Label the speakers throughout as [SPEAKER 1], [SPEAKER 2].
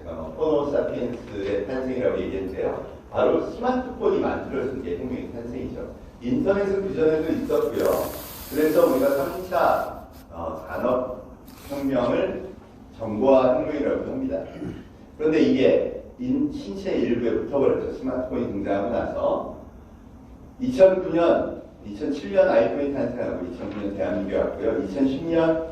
[SPEAKER 1] 제가 호모사피엔스의 탄생이라고 얘기했는데요. 바로 스마트폰이 만들어진 게 혁명의 탄생이죠. 인터넷은 그전에도 있었고요. 그래서 우리가 3차 산업혁명을 정보화 혁명이라고 합니다. 그런데 이게 신체 일부에 붙어버렸죠. 스마트폰이 등장하고 나서 2007년 아이폰이 탄생하고 2009년 대한민국에 왔고요. 2010년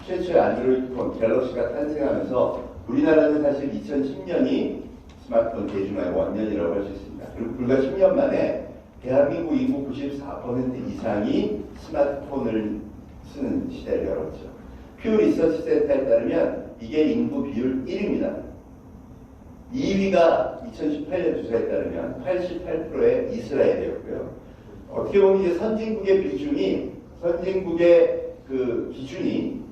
[SPEAKER 1] 최초의 안드로이드 폰 갤럭시가 탄생하면서 우리나라는 사실 2010년이 스마트폰 대중화의 원년이라고 할 수 있습니다. 그리고 불과 10년 만에 대한민국 인구 94% 이상이 스마트폰을 쓰는 시대를 열었죠. 퓨 리서치 센터에 따르면 이게 인구 비율 1위입니다. 2위가 2018년 조사에 따르면 88%의 이스라엘이었고요. 어떻게 보면 이제 선진국의 기준이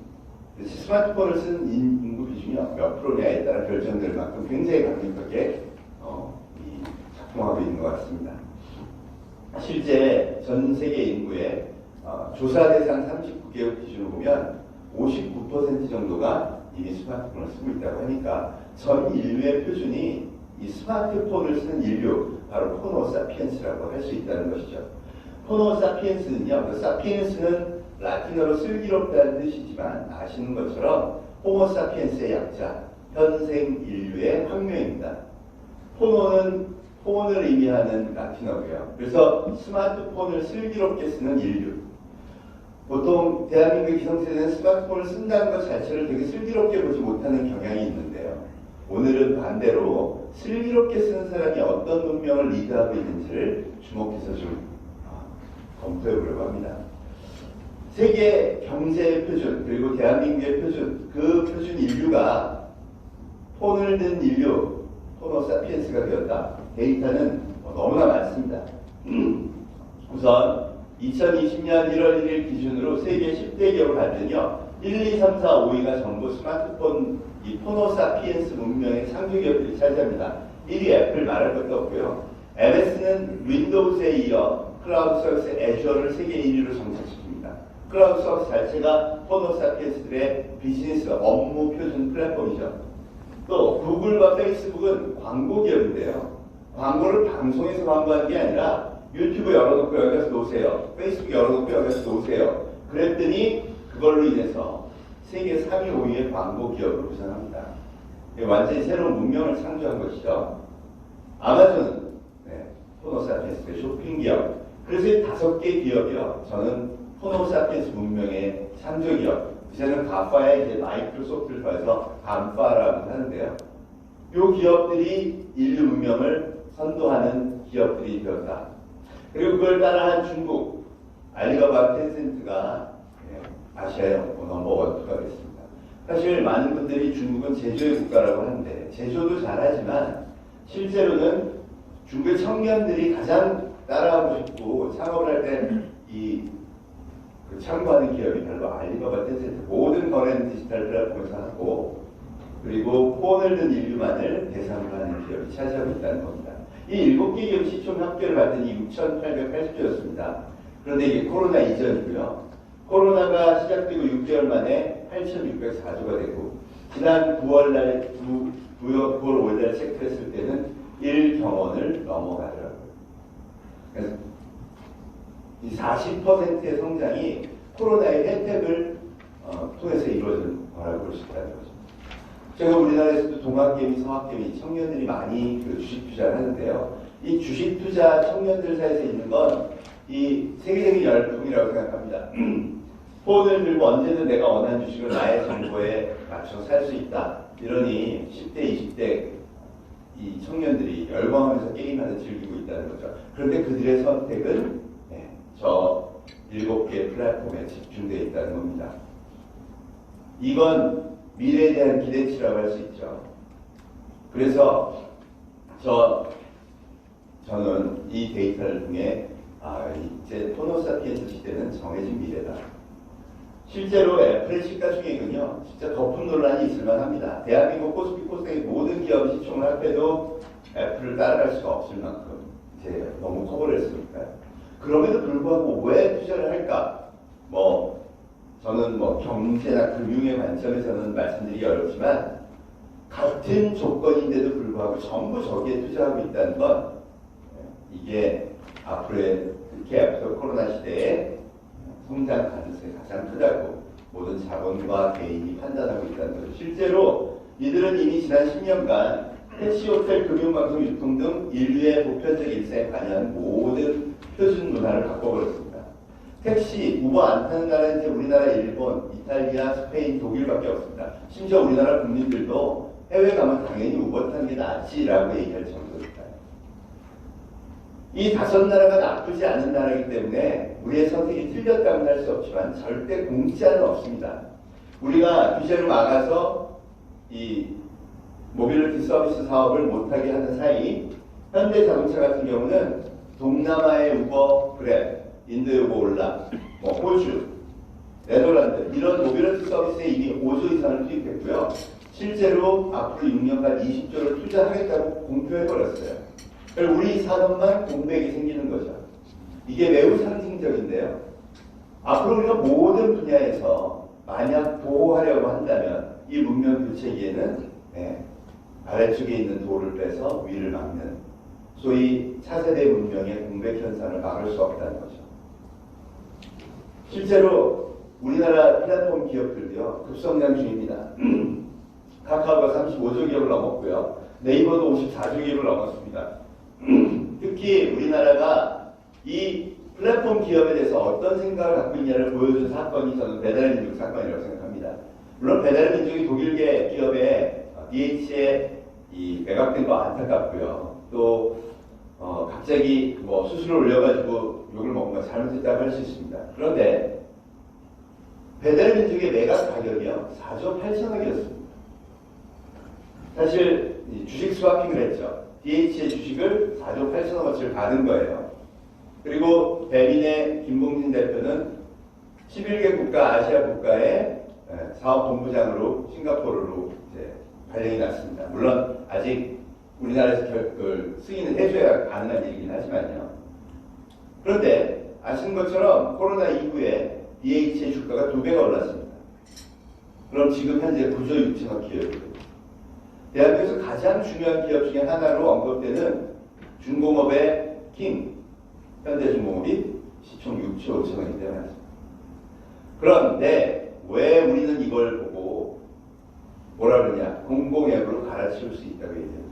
[SPEAKER 1] 스마트폰을 쓴 인구 비중이 몇 프로냐에 따라 결정될 만큼 굉장히 강력하게 작동하고 있는 것 같습니다. 실제 전 세계 인구의 조사 대상 39개국 기준으로 보면 59% 정도가 이미 스마트폰을 쓰고 있다고 하니까 전 인류의 표준이 이 스마트폰을 쓰는 인류, 바로 호모사피엔스라고 할 수 있다는 것이죠. 호모사피엔스는요, 그 사피엔스는 라틴어로 슬기롭다는 뜻이지만 아시는 것처럼 호모사피엔스의 약자, 현생 인류의 학명입니다. 폰을 의미하는 라틴어고요. 그래서 스마트폰을 슬기롭게 쓰는 인류. 보통 대한민국 기성세대는 스마트폰을 쓴다는 것 자체를 되게 슬기롭게 보지 못하는 경향이 있는데요. 오늘은 반대로 슬기롭게 쓰는 사람이 어떤 문명을 리드하고 있는지를 주목해서 좀 검토해 보려고 합니다. 세계 경제의 표준, 그리고 대한민국의 표준, 그 표준 인류가 폰을 든 인류, 호모사피엔스가 되었다. 데이터는 너무나 많습니다. 우선 2020년 1월 1일 기준으로 세계 10대 기업을 봤더니요, 1, 2, 3, 4, 5위가 전부 스마트폰, 이 호모사피엔스 문명의 상주 기업들이 차지합니다. 1위 애플 말할 것도 없고요. MS는 윈도우즈에 이어 클라우드 서비스 애주어를 세계 1위로 정착시킵니다. 클라우드 서비스 자체가 호모사피엔스들의 비즈니스 업무 표준 플랫폼이죠. 또 구글과 페이스북은 광고 기업인데요. 광고를 방송에서 광고하는 게 아니라 유튜브 열어놓고 여기 가서 놓으세요. 페이스북 열어놓고 여기 가서 놓으세요. 그랬더니 그걸로 인해서 세계 3위, 5위의 광고 기업을 구성합니다. 완전히 새로운 문명을 창조한 것이죠. 아마존은 호모사피엔스의 쇼핑 기업. 그래서 이 5개 기업이요. 저는 호모사피엔스 문명의 창조 기업. 이제는 가파에 이제 마이크로소프트를 더해서 감파라고 하는데요. 이 기업들이 인류 문명을 선도하는 기업들이 되었다. 그리고 그걸 따라한 중국, 알리바바, 텐센트가 아시아의 넘버 1, 2가 됐습니다. 사실 많은 분들이 중국은 제조의 국가라고 하는데 제조도 잘하지만 실제로는 중국의 청년들이 가장 따라하고 싶고 창업을 할 때 참고하는 기업이 별로 알리바바, 텐센트 모든 거래는 디지털 플랫폼에서 하고 그리고 폰을 든 인류만을 대상으로 하는 기업이 차지하고 있다는 겁니다. 이 7개 기업 시총 합계를 봤더니 6,880조였습니다. 그런데 이게 코로나 이전이고요. 코로나가 시작되고 6개월 만에 8,604조가 되고 지난 9월 5일날 체크했을 때는 1경원을 넘어가더라고요. 그래서 이 40%의 성장이 코로나의 혜택을 통해서 이루어진 거라고 볼 수 있다는 거죠. 제가 우리나라에서도 동학개미, 서학개미 청년들이 많이 주식 투자를 하는데요. 이 주식 투자 청년들 사이에서 있는 건 이 세계적인 열풍이라고 생각합니다. 폰을 들고 언제든 내가 원하는 주식을 나의 정보에 맞춰서 살 수 있다. 이러니 10대, 20대 이 청년들이 열광하면서 게임하면서 즐기고 있다는 거죠. 그런데 그들의 선택은 저 7개의 플랫폼에 집중되어 있다는 겁니다. 이건 미래에 대한 기대치라고 할 수 있죠. 그래서 저는 이 데이터를 통해 이제 호모사피엔스 시대는 정해진 미래다. 실제로 애플의 시가총액은요, 진짜 거품 논란이 있을 만합니다. 대한민국 코스피 코스닥의 모든 기업 시총을 합해도 애플을 따라갈 수가 없을 만큼 이제 너무 커버를 했으니까요. 그럼에도 불구하고 왜 투자를 할까? 저는 경제나 금융의 관점에서는 말씀드리기 어렵지만 같은 조건인데도 불구하고 전부 저기에 투자하고 있다는 건 이게 앞으로의 특히 앞서 코로나 시대에 성장 가능성이 가장 크다고 모든 자본과 개인이 판단하고 있다는 거죠. 실제로 이들은 이미 지난 10년간 택시, 호텔, 금융방송, 유통 등 인류의 보편적 일상에 관여한 모든 표준 문화를 바꿔버렸습니다. 택시, 우버 안 타는 나라는 이제 우리나라, 일본, 이탈리아, 스페인, 독일밖에 없습니다. 심지어 우리나라 국민들도 해외 가면 당연히 우버 타는 게 낫지라고 얘기할 정도입니다. 이 5나라가 나쁘지 않은 나라이기 때문에 우리의 선택이 틀렸다고는 할 수 없지만 절대 공짜는 없습니다. 우리가 규제를 막아서 이 모빌리티 서비스 사업을 못하게 하는 사이 현대자동차 같은 경우는 동남아의 우버, 그랩, 인도의 우버 올라, 호주, 네덜란드 이런 모빌리티 서비스에 이미 5조 이상을 투입했고요. 실제로 앞으로 6년간 20조를 투자하겠다고 공표해버렸어요. 우리 산업만 공백이 생기는 거죠. 이게 매우 상징적인데요. 앞으로 우리가 모든 분야에서 만약 보호하려고 한다면 이 문명 교체기에는 아래쪽에 있는 돌을 빼서 위를 막는 소위 차세대 문명의 공백 현상을 막을 수 없다는 거죠. 실제로 우리나라 플랫폼 기업들도요 급성장 중입니다. 카카오가 35조 기업을 넘었고요. 네이버도 54조 기업을 넘었습니다. 특히 우리나라가 이 플랫폼 기업에 대해서 어떤 생각을 갖고 있냐를 보여준 사건이 저는 배달의 민족 사건이라고 생각합니다. 물론 배달의 민족이 독일계 기업의 DH에 이 매각된 거 안타깝고요. 또 갑자기 뭐 수수료를 올려가지고 욕을 먹은 거 잘못했다고 할 수 있습니다. 그런데 배달의 민족의 매각 가격이요 4조 8천억이었습니다. 사실 주식 스와핑을 했죠. DH의 주식을 4조 8천억어치를 받은 거예요. 그리고 배민의 김봉진 대표는 11개 국가 아시아 국가의 사업본부장으로 싱가포르로 이제 발령이 났습니다. 물론 아직 우리나라에서 승인을 해줘야 가능한 일이긴 하지만요. 그런데 아시는 것처럼 코로나 이후에 DH의 주가가 2배가 올랐습니다. 그럼 지금 현재 9조 6천억 기업이고 대한민국에서 가장 중요한 기업 중에 하나로 언급되는 중공업의 킹 현대중공업이 시총 6조 5천억이 되어났습니다. 그런데 왜 우리는 이걸 보고 뭐라 그러냐 공공앱으로 갈아치울 수 있다고 얘기합니다.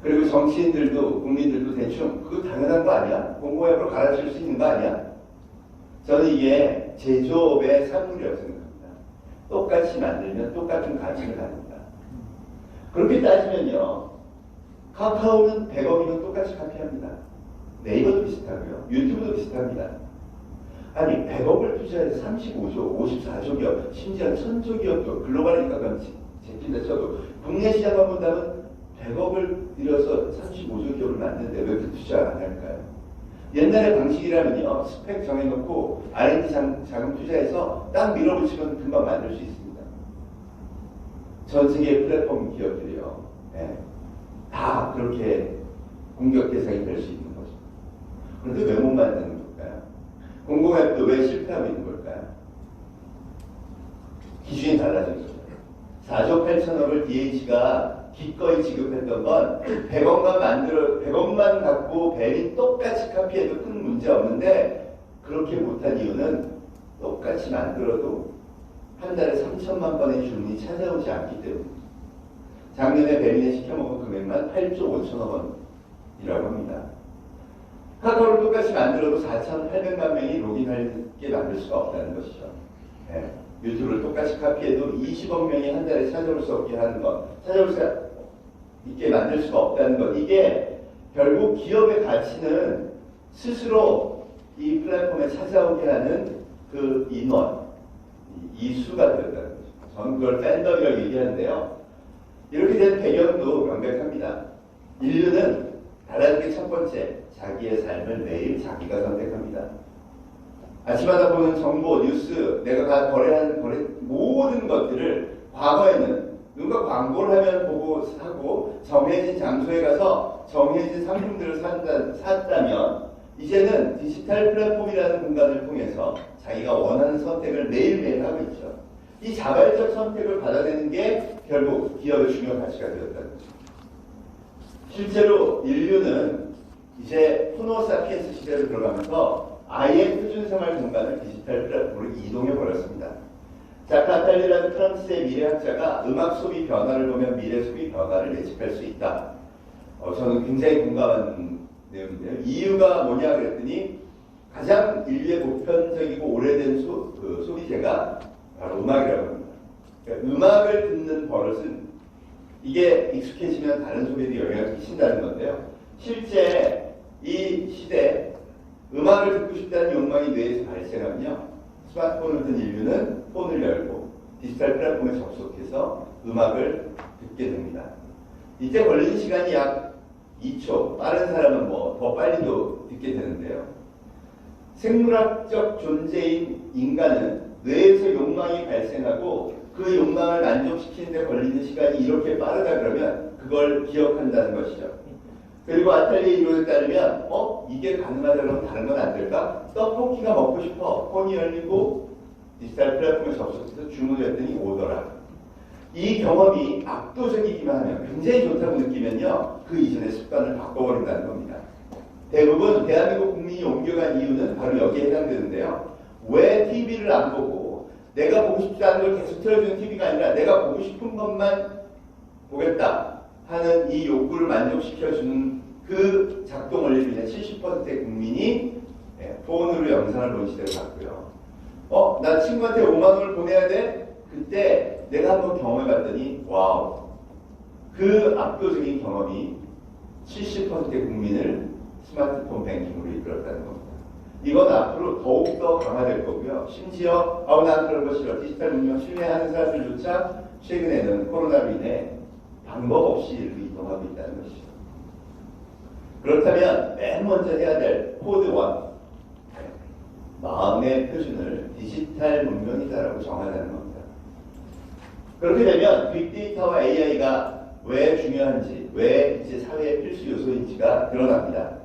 [SPEAKER 1] 그리고 정치인들도 국민들도 대충 그거 당연한 거 아니야? 공공앱으로 갈아치울 수 있는 거 아니야? 저는 이게 제조업의 산물이라고 생각합니다. 똑같이 만들면 똑같은 가치를 갖는다. 그렇게 따지면요 카카오는 100억이면 똑같이 카피합니다. 네이버도 비슷하고요. 유튜브도 비슷합니다. 아니 100억을 투자해서 35조, 54조 기업, 심지어 1000조 기업도 글로벌이니까 그건 제낀다 쳐도 국내 시장만 본다면 100억을 들여서 35조 기업을 만드는데 왜 그 투자 안 할까요? 옛날의 방식이라면요 스펙 정해놓고 R&D 자금 투자해서 딱 밀어붙이면 금방 만들 수 있습니다. 전 세계 플랫폼 기업들이요 다 그렇게 공격 대상이 될 수 있는 거죠. 그런데 왜 못 만드는 걸까요? 공공앱도 왜 실패하고 있는 걸까요? 기준이 달라진 거죠. 4조 8천억을 DH가 기꺼이 지급했던 건 100억만 갖고 벨이 똑같이 카피해도 큰 문제 없는데 그렇게 못한 이유는 똑같이 만들어도 한 달에 3천만 건의 주문이 찾아오지 않기 때문입니다. 작년에 벨린에 시켜먹은 금액만 8조 5천억 원이라고 합니다. 카카오를 똑같이 만들어도 4,800만 명이 로그인하게 만들 수가 없다는 것이죠. 유튜브를 똑같이 카피해도 20억 명이 한 달에 찾아올 수 없게 하는 것, 찾아올 수 있게 만들 수가 없다는 것. 이게 결국 기업의 가치는 스스로 이 플랫폼에 찾아오게 하는 그 인원, 이 수가 되었다는 거죠. 저는 그걸 팬덤이라고 얘기하는데요. 이렇게 된 배경도 명백합니다. 인류는 달라진 게 첫 번째, 자기의 삶을 매일 자기가 선택합니다. 아침마다 보는 정보, 뉴스, 내가 다 거래하는 모든 것들을 과거에는 누가 광고를 하면 보고 사고 정해진 장소에 가서 정해진 상품들을 샀다면 이제는 디지털 플랫폼이라는 공간을 통해서 자기가 원하는 선택을 매일매일 하고 있죠. 이 자발적 선택을 받아내는 게 결국 기업의 중요한 가치가 되었다는 거죠. 실제로 인류는 이제 호모사피엔스 시대로 들어가면서 아예 표준생활 공간을 디지털 플랫폼으로 이동해 버렸습니다. 자카 아탈리라는 프랑스의 미래학자가 음악 소비 변화를 보면 미래 소비 변화를 예측할 수 있다. 저는 굉장히 공감하는 내용인데요. 이유가 뭐냐 그랬더니 가장 인류의 보편적이고 오래된 소비재가 바로 음악이라고 합니다. 그러니까 음악을 듣는 버릇은 이게 익숙해지면 다른 소비에도 영향을 끼친다는 건데요. 실제 이 시대 음악을 듣고 싶다는 욕망이 뇌에서 발생하면요. 스마트폰을 든 인류는 폰을 열고 디지털 플랫폼에 접속해서 음악을 듣게 됩니다. 이때 걸리는 시간이 약 2초, 빠른 사람은 뭐 더 빨리도 듣게 되는데요. 생물학적 존재인 인간은 뇌에서 욕망이 발생하고 그 욕망을 만족시키는 데 걸리는 시간이 이렇게 빠르다 그러면 그걸 기억한다는 것이죠. 그리고 아탈리의 이론에 따르면 이게 가능하다 그러면 다른 건 안 될까? 떡볶이가 먹고 싶어. 폰이 열리고 디지털 플랫폼에 접속해서 주문을 했더니 오더라. 이 경험이 압도적이기만 하면 굉장히 좋다고 느끼면요. 그 이전의 습관을 바꿔버린다는 겁니다. 대부분 대한민국 국민이 옮겨간 이유는 바로 여기에 해당되는데요. 왜 TV를 안 보고 내가 보고 싶지 않은 걸 계속 틀어주는 TV가 아니라 내가 보고 싶은 것만 보겠다 하는 이 욕구를 만족시켜주는 그 작동 원리로 인해 70%의 국민이 폰으로 영상을 보는 시대를 갔고요. 나 친구한테 5만 원을 보내야 돼? 그때 내가 한번 경험해봤더니 와우, 그 압도적인 경험이 70%의 국민을 스마트폰 뱅킹으로 이끌었다는 겁니다. 이건 앞으로 더욱더 강화될 거고요. 심지어 난 그런 거 싫어. 디지털 문명 신뢰하는 사람들조차 최근에는 코로나로 인해 방법 없이 일로 이동하고 있다는 것이죠. 그렇다면 맨 먼저 해야 될 코드 1, 마음의 표준을 디지털 문명이다라고 정하자는 겁니다. 그렇게 되면 빅데이터와 AI가 왜 중요한지, 왜 이제 사회의 필수 요소인지가 드러납니다.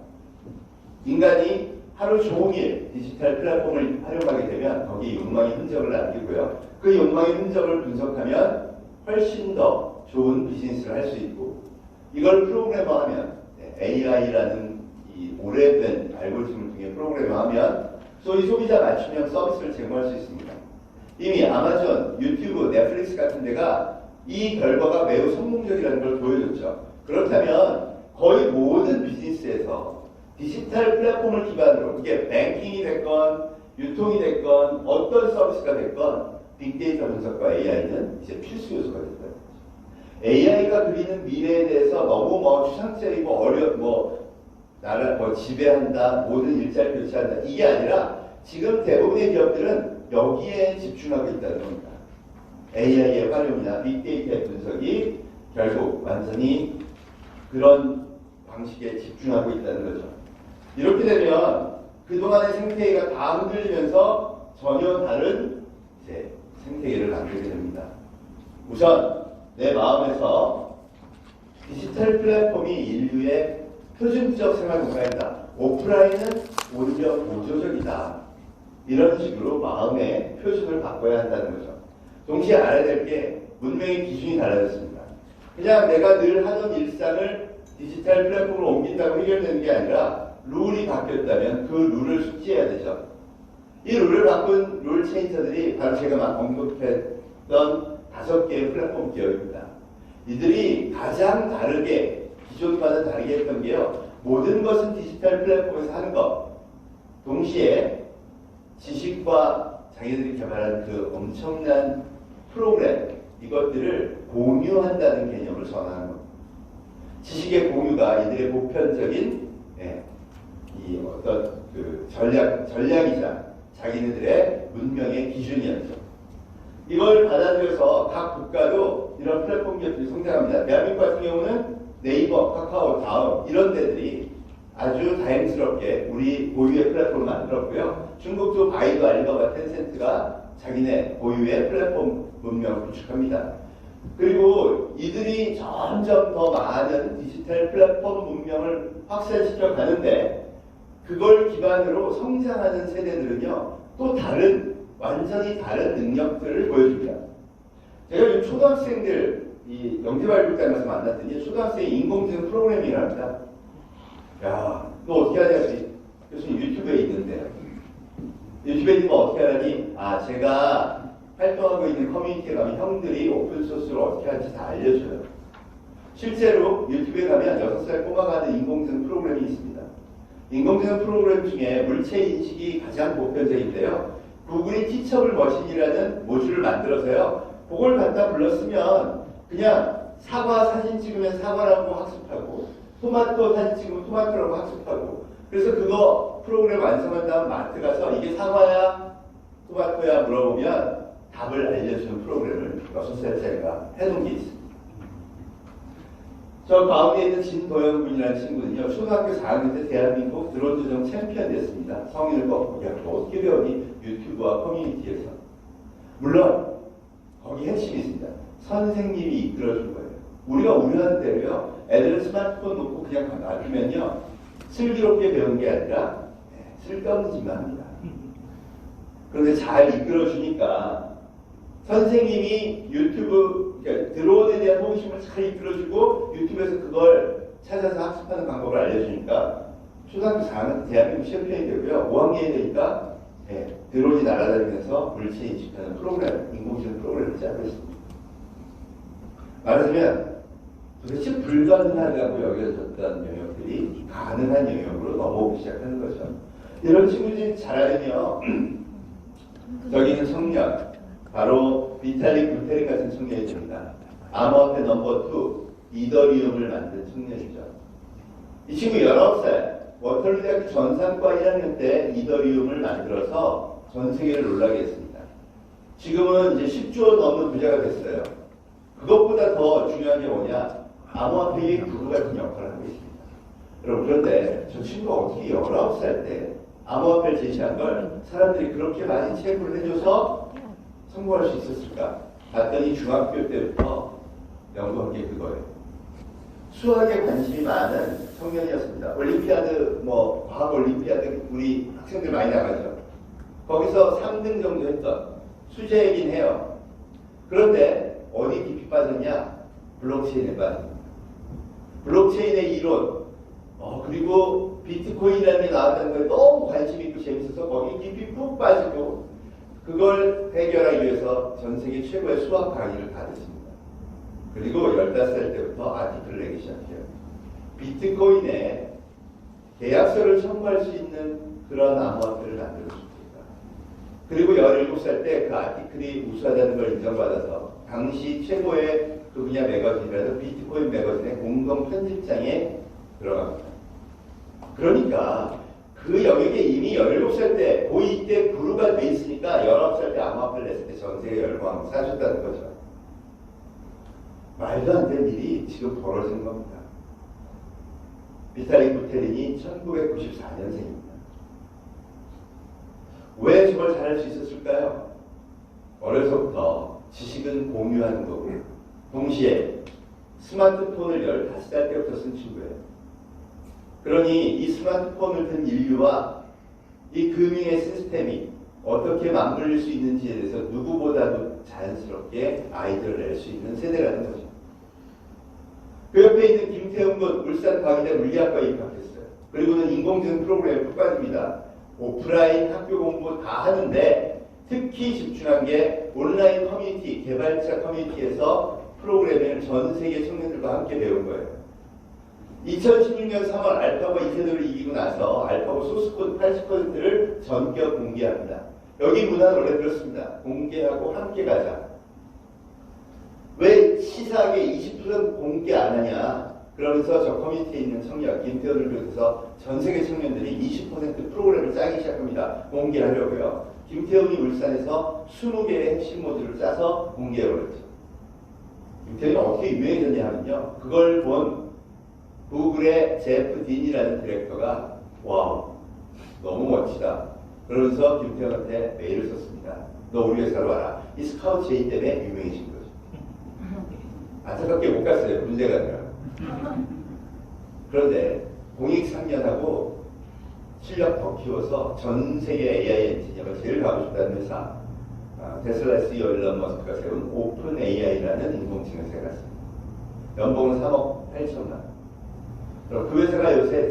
[SPEAKER 1] 인간이 하루 종일 디지털 플랫폼을 활용하게 되면 거기에 욕망의 흔적을 남기고요. 그 욕망의 흔적을 분석하면 훨씬 더 좋은 비즈니스를 할 수 있고, 이걸 프로그래머하면 AI라는 이 오래된 알고리즘을 통해 프로그래머하면 소위 소비자 맞춤형 서비스를 제공할 수 있습니다. 이미 아마존, 유튜브, 넷플릭스 같은 데가 이 결과가 매우 성공적이라는 걸 보여줬죠. 그렇다면 거의 모든 비즈니스에서 디지털 플랫폼을 기반으로 그게 뱅킹이 됐건 유통이 됐건 어떤 서비스가 됐건 빅데이터 분석과 AI는 이제 필수 요소가 됐다는 거죠. AI가 그리는 미래에 대해서 너무 추상적이고 나를 지배한다, 모든 일자리 교체한다, 이게 아니라 지금 대부분의 기업들은 여기에 집중하고 있다는 겁니다. AI의 활용이나 빅데이터의 분석이 결국 완전히 그런 방식에 집중하고 있다는 거죠. 이렇게 되면 그동안의 생태계가 다 흔들리면서 전혀 다른 이제 생태계를 만들게 됩니다. 우선 내 마음에서 디지털 플랫폼이 인류의 표준적 생활 공간이다. 오프라인은 오히려 보조적이다. 이런 식으로 마음의 표준을 바꿔야 한다는 거죠. 동시에 알아야 될 게 문명의 기준이 달라졌습니다. 그냥 내가 늘 하던 일상을 디지털 플랫폼으로 옮긴다고 해결되는 게 아니라 룰이 바뀌었다면 그 룰을 숙지해야 되죠. 이 룰을 바꾼 룰 체인저들이 바로 제가 막 언급했던 5개의 플랫폼 기업입니다. 이들이 가장 다르게, 기존과는 다르게 했던 게요. 모든 것은 디지털 플랫폼에서 하는 것. 동시에 지식과 자기들이 개발한 그 엄청난 프로그램, 이것들을 공유한다는 개념을 전하는 겁니다. 지식의 공유가 이들의 보편적인 이 어떤 그 전략이자 자기네들의 문명의 기준이었죠. 이걸 받아들여서 각 국가도 이런 플랫폼 기업들이 성장합니다. 대한민국 같은 경우는 네이버, 카카오, 다음 이런 데들이 아주 다행스럽게 우리 고유의 플랫폼을 만들었고요. 중국도 바이두, 알리바바, 텐센트가 자기네 고유의 플랫폼 문명을 구축합니다. 그리고 이들이 점점 더 많은 디지털 플랫폼 문명을 확산시켜 가는데 그걸 기반으로 성장하는 세대들은요, 또 다른 완전히 다른 능력들을 보여줍니다. 제가 요즘 초등학생들 이 영재발굴단에서 만났더니 초등학생이 인공지능 프로그래밍을 합니다. 야, 너 어떻게 하냐? 교수님 유튜브에 있는데 유튜브에 있는 거 어떻게 하라니? 아, 제가 활동하고 있는 커뮤니티에 가면 형들이 오픈소스로 어떻게 하는지 다 알려줘요. 실제로 유튜브에 가면 6살 꼬마가 하는 인공지능 프로그램이 있습니다. 인공지능 프로그램 중에 물체 인식이 가장 보편적인데요. 구글이 티처블 머신이라는 모듈을 만들어서요. 그걸 갖다 불렀으면 그냥 사과 사진 찍으면 사과라고 학습하고 토마토 사진 찍으면 토마토라고 학습하고 그래서 그거 프로그램 완성한 다음 마트 가서 이게 사과야 토마토야 물어보면 답을 알려주는 프로그램을 6살짜리가 해놓은 게 있습니다. 저 가운데 있는 진도현 군이라는 친구는요. 초등학교 4학년 때 대한민국 드론 조정 챔피언 됐습니다. 성인을 꺾고 야, 어떻게 배우니? 유튜브와 커뮤니티에서. 물론 거기 핵심이 있습니다. 선생님이 이끌어준 거예요. 우리가 우려하는 대로요. 애들은 스마트폰 놓고 그냥 놔두면요. 슬기롭게 배우는 게 아니라 쓸데없는 짓만 합니다. 그런데 잘 이끌어주니까 선생님이 유튜브 그러니까 드론에 대한 호기심을 잘 이끌어주고 유튜브에서 그걸 찾아서 학습하는 방법을 알려주니까 초등학교 4학년 대한민국 챔피언이 되고요. 5학년이 되니까 드론이 날아다니면서 물체 인식하는 프로그램, 인공지능 프로그램을 짜고 있습니다. 말하자면 도대체 불가능하다고 여겨졌던 영역들이 가능한 영역으로 넘어오기 시작하는 거죠. 이런 친구들이 잘하면요. 저기 있는 청년, 바로 비탈릭 부테린 같은 청년이 됩니다. 암호화폐 넘버 2, 이더리움을 만든 청년이죠. 이 친구 19살, 워털루 대학교 전산과 1학년 때 이더리움을 만들어서 전 세계를 놀라게 했습니다. 지금은 이제 10조 넘는 부자가 됐어요. 그것보다 더 중요한 게 뭐냐? 암호화폐의 구루 같은 역할을 하고 있습니다. 여러분, 그런데 저 친구가 어떻게 19살 때 암호화폐를 제시한 걸 사람들이 그렇게 많이 체크를 해줘서 성공할 수 있었을까? 봤더니 중학교 때부터 연구한 게 그거예요. 수학에 관심이 많은 청년이었습니다. 올림피아드, 과학 올림피아드 우리 학생들 많이 나가죠. 거기서 3등 정도 했던 수재이긴 해요. 그런데 어디 깊이 빠졌냐? 블록체인에 빠집니다. 블록체인의 이론, 그리고 비트코인이라는 게 나왔다는 거에 너무 관심 있고 재밌어서 거기 깊이 푹 빠지고 그걸 해결하기 위해서 전 세계 최고의 수학 강의를 다 듣습니다. 그리고 15살 때부터 아티클을 내기 시작해요. 비트코인에 계약서를 첨부할 수 있는 그런 암호화폐를 만들고 싶습니다. 그리고 17살 때 그 아티클이 우수하다는 걸 인정받아서 당시 최고의 그 분야 매거진이라서 비트코인 매거진의 공동 편집장에 들어갑니다. 그러니까 그 영역에 이미 17살 때 고2 때 구루가 돼 있으니까 19살 때 암호화폐를 냈을 때 전 세계 열광 사셨다는 거죠. 말도 안 되는 일이 지금 벌어진 겁니다. 비탈릭 부테린이 1994년생입니다. 왜 저걸 잘할 수 있었을까요? 어려서부터 지식은 공유하는 거고 동시에 스마트폰을 15살 때부터 쓴 친구예요. 그러니 이 스마트폰을 든 인류와 이 금융의 시스템이 어떻게 맞물릴 수 있는지에 대해서 누구보다도 자연스럽게 아이디어를 낼 수 있는 세대라는 거죠. 그 옆에 있는 김태훈 군 울산과기대 물리학과에 입학했어요. 그리고는 인공지능 프로그램에 푹 빠집니다. 오프라인 학교 공부 다 하는데 특히 집중한 게 온라인 커뮤니티, 개발자 커뮤니티에서 프로그래밍을 전 세계 청년들과 함께 배운 거예요. 2016년 3월 알파고 이세돌을 이기고 나서 알파고 소스코드 80%를 전격 공개합니다. 여기 문화는 원래 그렇습니다. 공개하고 함께 가자. 왜 시사하게 20% 공개 안 하냐? 그러면서 저 커뮤니티에 있는 청년, 김태현을 비롯해서 전 세계 청년들이 20% 프로그램을 짜기 시작합니다. 공개하려고요. 김태훈이 울산에서 20개의 핵심 모듈을 짜서 공개해버렸죠. 김태훈이 어떻게 유명해졌냐 하면요. 그걸 본 구글의 제프 딘이라는 디렉터가 와우, 너무 멋지다. 그러면서 김태훈한테 메일을 썼습니다. 너 우리 회사로 와라. 이 스카우트 제이 때문에 유명해진 거죠. 안타깝게 못 갔어요. 문제가 아니라. 그런데 공익 3년하고 실력 더 키워서 전 세계 AI 엔지니어가 제일 가고 싶다는 회사 테슬라 CEO 일론 머스크가 세운 오픈 AI라는 인공지능 회사가 있습니다. 연봉은 3억 8천만. 그럼 그 회사가 요새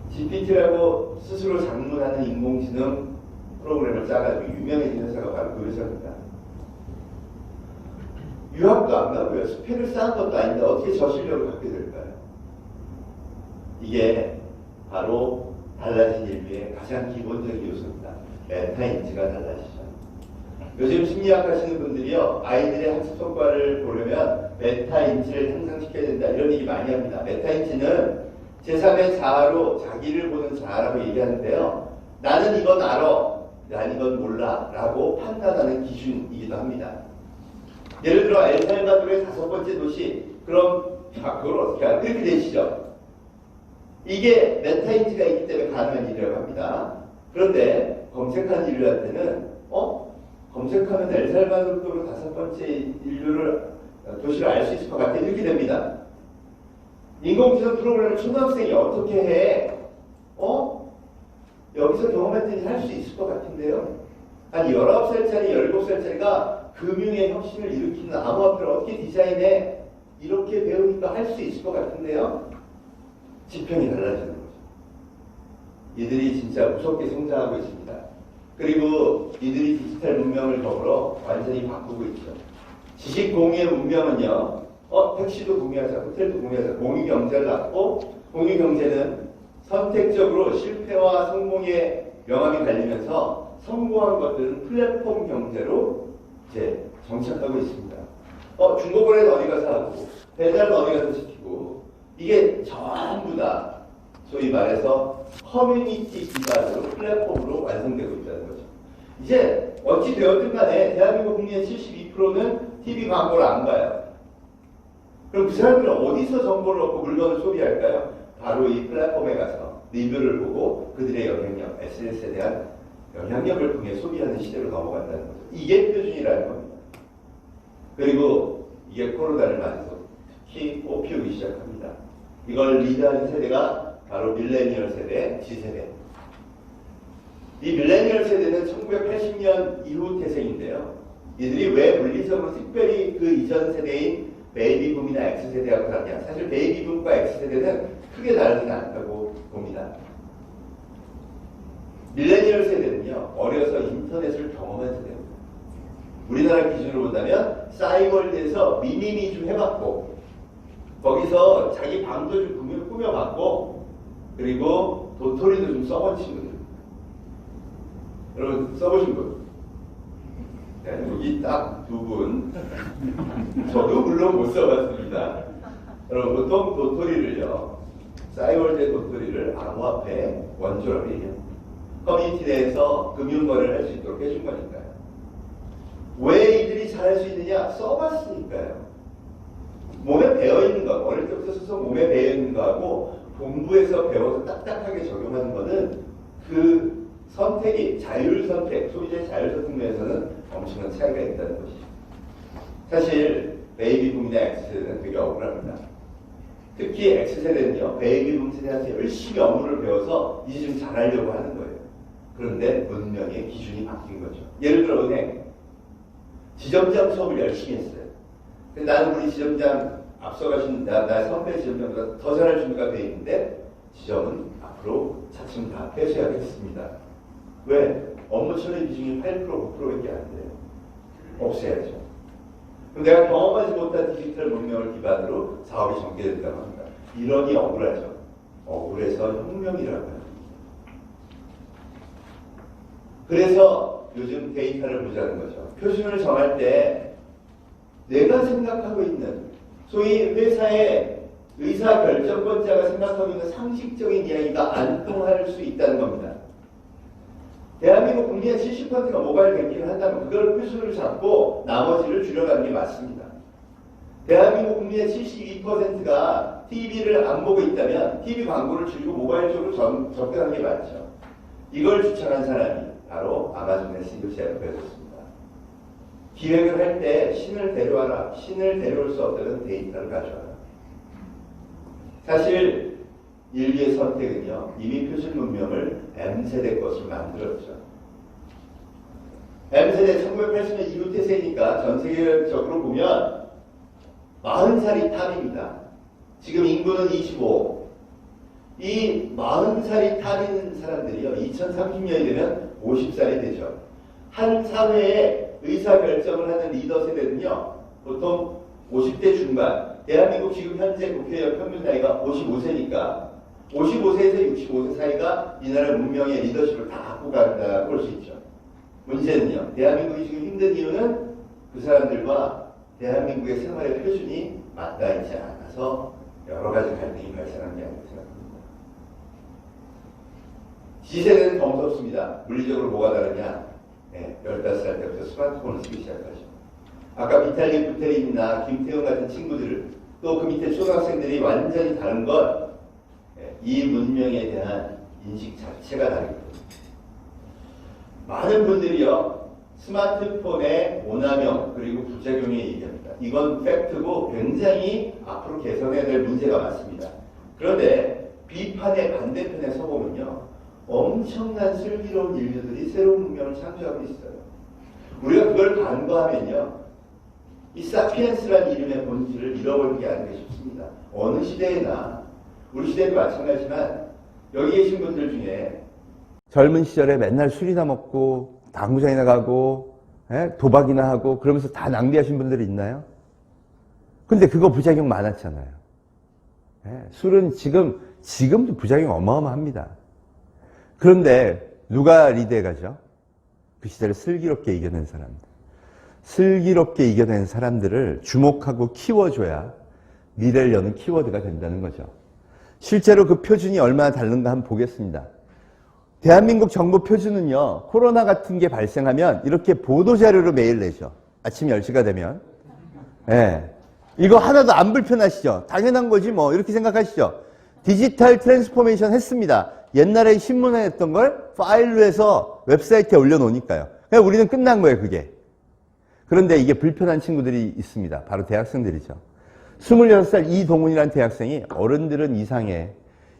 [SPEAKER 1] GPT라고 스스로 장문하는 인공지능 프로그램을 짜가지고 유명해진 회사가 바로 그 회사입니다. 유학도 안 가고요. 스펙을 쌓은 것도 아닌데 어떻게 저 실력을 갖게 될까요? 이게 바로 달라진 인류의 가장 기본적인 요소입니다. 메타인지가 달라지죠. 요즘 심리학 하시는 분들이요, 아이들의 학습 성과를 보려면 메타인지를 향상시켜야 된다, 이런 얘기 많이 합니다. 메타인지는 제3의 자아로 자기를 보는 자아라고 얘기하는데요. 나는 이건 알아, 난 이건 몰라 라고 판단하는 기준이기도 합니다. 예를 들어 엘살바도르의 5번째 도시, 그럼 그걸 어떻게 알아? 이렇게 되시죠. 이게 메타인지가 있기 때문에 가능한 일이라고 합니다. 그런데 검색한 인류한테는 검색하면 엘살바도르로 5번째 도시를 알 수 있을 것 같아, 이렇게 됩니다. 인공지능 프로그램을 초등학생이 어떻게 해? 여기서 경험했더니 할 수 있을 것 같은데요. 한 19살짜리, 17살짜리가 금융의 혁신을 일으키는 암호화폐를 어떻게 디자인해? 이렇게 배우니까 할 수 있을 것 같은데요. 지평이 달라지는 거죠. 이들이 진짜 무섭게 성장하고 있습니다. 그리고 이들이 디지털 문명을 더불어 완전히 바꾸고 있죠. 지식 공유의 문명은요, 택시도 공유하자, 호텔도 공유하자, 공유경제를 낳고, 공유경제는 선택적으로 실패와 성공의 명암이 갈리면서 성공한 것들은 플랫폼 경제로 이제 정착하고 있습니다. 중고거래는 어디 가서 하고, 배달은 어디 가서 시키고, 이게 전부 다 소위 말해서 커뮤니티 기반으로 플랫폼으로 완성되고 있다는 거죠. 이제 어찌 되었든 간에 대한민국 국민의 72%는 TV 광고를 안 봐요. 그럼 그 사람들은 어디서 정보를 얻고 물건을 소비할까요? 바로 이 플랫폼에 가서 리뷰를 보고 그들의 영향력, SNS에 대한 영향력을 통해 소비하는 시대로 넘어간다는 거죠. 이게 표준이라는 겁니다. 그리고 이게 코로나를 맞아서 특히 꽃피우기 시작합니다. 이걸 리드하는 세대가 바로 밀레니얼 세대, G세대. 이 밀레니얼 세대는 1980년 이후 태생인데요. 이들이 왜 물리적으로 특별히 그 이전 세대인 베이비붐이나 X세대하고 다르냐. 사실 베이비붐과 X세대는 크게 다르지는 않다고 봅니다. 밀레니얼 세대는요, 어려서 인터넷을 경험한 세대입니다. 우리나라 기준으로 본다면 싸이월드에서 미니미 좀 해봤고, 거기서 자기 방도 좀 꾸며봤고, 그리고 도토리도 좀 써본 친구들. 여러분 써보신 분? 네, 여기 딱 2분. 저도 물론 못 써봤습니다. 여러분 보통 도토리를요, 싸이월드의 도토리를 암호화폐 원조라고 얘기합니다. 커뮤니티 내에서 금융거래를 할 수 있도록 해준 거니까요. 왜 이들이 잘할 수 있느냐? 써봤으니까요. 몸에 배어있는 것, 어릴 때부터 스스로 몸에 배어있는 거하고 공부에서 배워서 딱딱하게 적용하는 거는 그 선택이 자율선택, 소비자의 자율선택 면에서는 엄청난 차이가 있다는 것이죠. 사실 베이비붐이나 X세대는 되게 억울합니다. 특히 X세대는요, 베이비붐 세대한테 열심히 업무를 배워서 이제 좀 잘하려고 하는 거예요. 그런데 문명의 기준이 바뀐 거죠. 예를 들어 은행, 지점장 수업을 열심히 했어요. 근데 나는 우리 지점장 앞서가신 나의 선배 지점장보다 더 잘할 준비가 돼 있는데 지점은 앞으로 차츰 다 폐쇄하겠습니다. 왜? 업무 처리 비중이 8%, 9%밖에 안 돼요. 없애야죠. 그럼 내가 경험하지 못한 디지털 문명을 기반으로 사업이 전개된다고 합니다. 이러니 억울하죠. 억울해서 혁명이라고 합니다. 그래서 요즘 데이터를 보자는 거죠. 표준을 정할 때 내가 생각하고 있는 소위 회사의 의사결정권자가 생각하고 있는 상식적인 이야기가 안 통할 수 있다는 겁니다. 대한민국 국민의 70%가 모바일 뱅킹을 한다면 그걸 표준으로 잡고 나머지를 줄여가는 게 맞습니다. 대한민국 국민의 72%가 TV를 안 보고 있다면 TV 광고를 줄이고 모바일 쪽으로 접근하는 게 맞죠. 이걸 주창한 사람이 바로 아마존의 스티브 제프였습니다. 기획을 할 때 신을 데려와라. 신을 데려올 수 없다는 데이터를 가져와라. 사실 인류의 선택은요, 이미 표준 문명을 M세대 것을 만들었죠. M세대 1980년 이후 태세니까 전 세계적으로 보면 40살이 탑입니다. 지금 인구는 25. 이 40살이 탑인 사람들이요, 2030년이 되면 50살이 되죠. 한 사회의 의사결정을 하는 리더 세대는요, 보통 50대 중반, 대한민국 지금 현재 국회의원 평균 나이가 55세니까 55세에서 65세 사이가 이 나라 문명의 리더십을 다 갖고 간다고 볼 수 있죠. 문제는요, 대한민국이 지금 힘든 이유는 그 사람들과 대한민국의 생활의 표준이 맞닿아 있지 않아서 여러 가지 갈등이 발생한 게 아닐까 생각합니다. G세대는 더 무섭습니다. 물리적으로 뭐가 다르냐? 15살 때부터 스마트폰을 쓰기 시작하죠. 아까 비탈리 부테린이나 김태훈 같은 친구들, 또 그 밑에 초등학생들이 완전히 다른 건 이 문명에 대한 인식 자체가 다르거든요. 많은 분들이요, 스마트폰의 오남용 그리고 부작용에 얘기합니다. 이건 팩트고 굉장히 앞으로 개선해야 될 문제가 많습니다. 그런데 비판의 반대편에 서보면요, 엄청난 슬기로운 인류들이 새로운 문명을 창조하고 있어요. 우리가 그걸 간과하면요, 이 사피엔스라는 이름의 본질을 잃어버린 게 아닌가 싶습니다. 어느 시대에나, 우리 시대도 마찬가지지만 여기 계신 분들 중에 젊은 시절에 맨날 술이나 먹고 당구장이나 가고 도박이나 하고 그러면서 다 낭비하신 분들이 있나요? 근데 그거 부작용 많았잖아요. 술은 지금도 부작용 어마어마합니다. 그런데 누가 리드해 가죠? 그 시대를 슬기롭게 이겨낸 사람들. 슬기롭게 이겨낸 사람들을 주목하고 키워줘야 미래를 여는 키워드가 된다는 거죠. 실제로 그 표준이 얼마나 다른가 한번 보겠습니다. 대한민국 정부 표준은요, 코로나 같은 게 발생하면 이렇게 보도자료로 매일 내죠. 아침 10시가 되면. 이거 하나도 안 불편하시죠? 당연한 거지 뭐, 이렇게 생각하시죠? 디지털 트랜스포메이션 했습니다. 옛날에 신문에 했던 걸 파일로 해서 웹사이트에 올려놓으니까요. 그냥 우리는 끝난 거예요, 그게. 그런데 이게 불편한 친구들이 있습니다. 바로 대학생들이죠. 26살 이동훈이라는 대학생이 어른들은 이상해.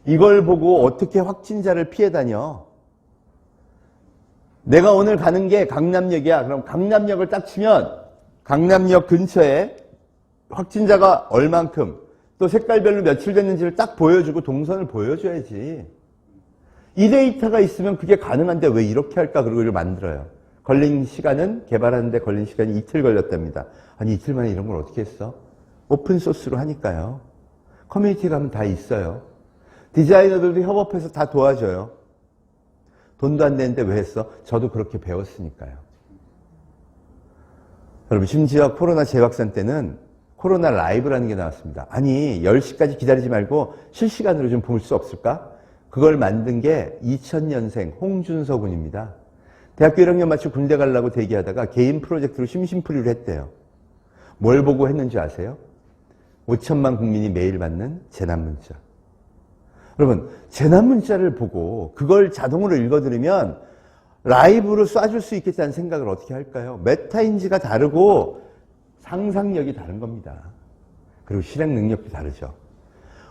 [SPEAKER 1] 이걸 보고 어떻게 확진자를 피해 다녀? 내가 오늘 가는 게 강남역이야. 그럼 강남역을 딱 치면 강남역 근처에 확진자가 얼만큼, 또 색깔별로 며칠 됐는지를 딱 보여주고 동선을 보여줘야지. 이 데이터가 있으면 그게 가능한데 왜 이렇게 할까? 그리고 이걸 만들어요. 걸린 시간은, 개발하는데 걸린 시간이 이틀 걸렸답니다. 아니, 이틀 만에 이런 걸 어떻게 했어? 오픈소스로 하니까요. 커뮤니티 가면 다 있어요. 디자이너들도 협업해서 다 도와줘요. 돈도 안 되는데 왜 했어? 저도 그렇게 배웠으니까요. 여러분, 심지어 코로나 재확산 때는 코로나 라이브라는 게 나왔습니다. 아니, 10시까지 기다리지 말고 실시간으로 좀 볼 수 없을까? 그걸 만든 게 2000년생 홍준서 군입니다. 대학교 1학년 마치고 군대 가려고 대기하다가 개인 프로젝트로 심심풀이를 했대요. 뭘 보고 했는지 아세요? 5천만 국민이 매일 받는 재난문자. 여러분, 재난문자를 보고 그걸 자동으로 읽어드리면 라이브로 쏴줄 수 있겠다는 생각을 어떻게 할까요? 메타인지가 다르고 상상력이 다른 겁니다. 그리고 실행 능력도 다르죠.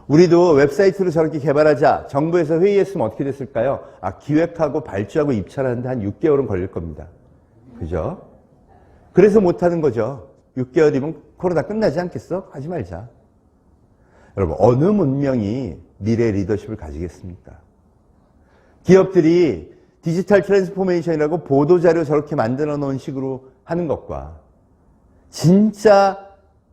[SPEAKER 1] 우리도 웹사이트로 저렇게 개발하자 정부에서 회의했으면 어떻게 됐을까요? 기획하고 발주하고 입찰하는데 한 6개월은 걸릴 겁니다. 그죠? 그래서 못하는 거죠. 6개월이면 코로나 끝나지 않겠어? 하지 말자. 여러분, 어느 문명이 미래 리더십을 가지겠습니까? 기업들이 디지털 트랜스포메이션이라고 보도자료 저렇게 만들어 놓은 식으로 하는 것과 진짜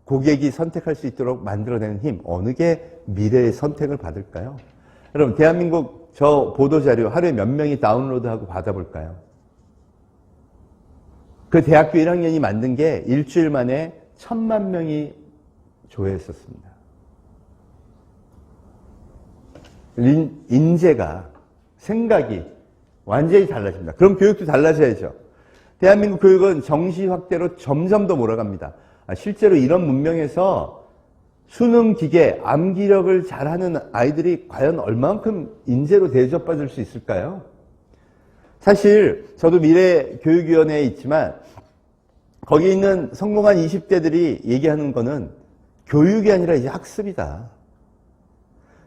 [SPEAKER 1] 고객이 선택할 수 있도록 만들어내는 힘, 어느 게 미래의 선택을 받을까요? 여러분, 대한민국 저 보도자료 하루에 몇 명이 다운로드하고 받아볼까요? 그 대학교 1학년이 만든 게 일주일 만에 1000만 명이 조회했었습니다. 인재가, 생각이 완전히 달라집니다. 그럼 교육도 달라져야죠. 대한민국 교육은 정시 확대로 점점 더 몰아갑니다. 실제로 이런 문명에서 수능 기계, 암기력을 잘하는 아이들이 과연 얼만큼 인재로 대접받을 수 있을까요? 사실 저도 미래교육위원회에 있지만 거기 있는 성공한 20대들이 얘기하는 거는 교육이 아니라 이제 학습이다.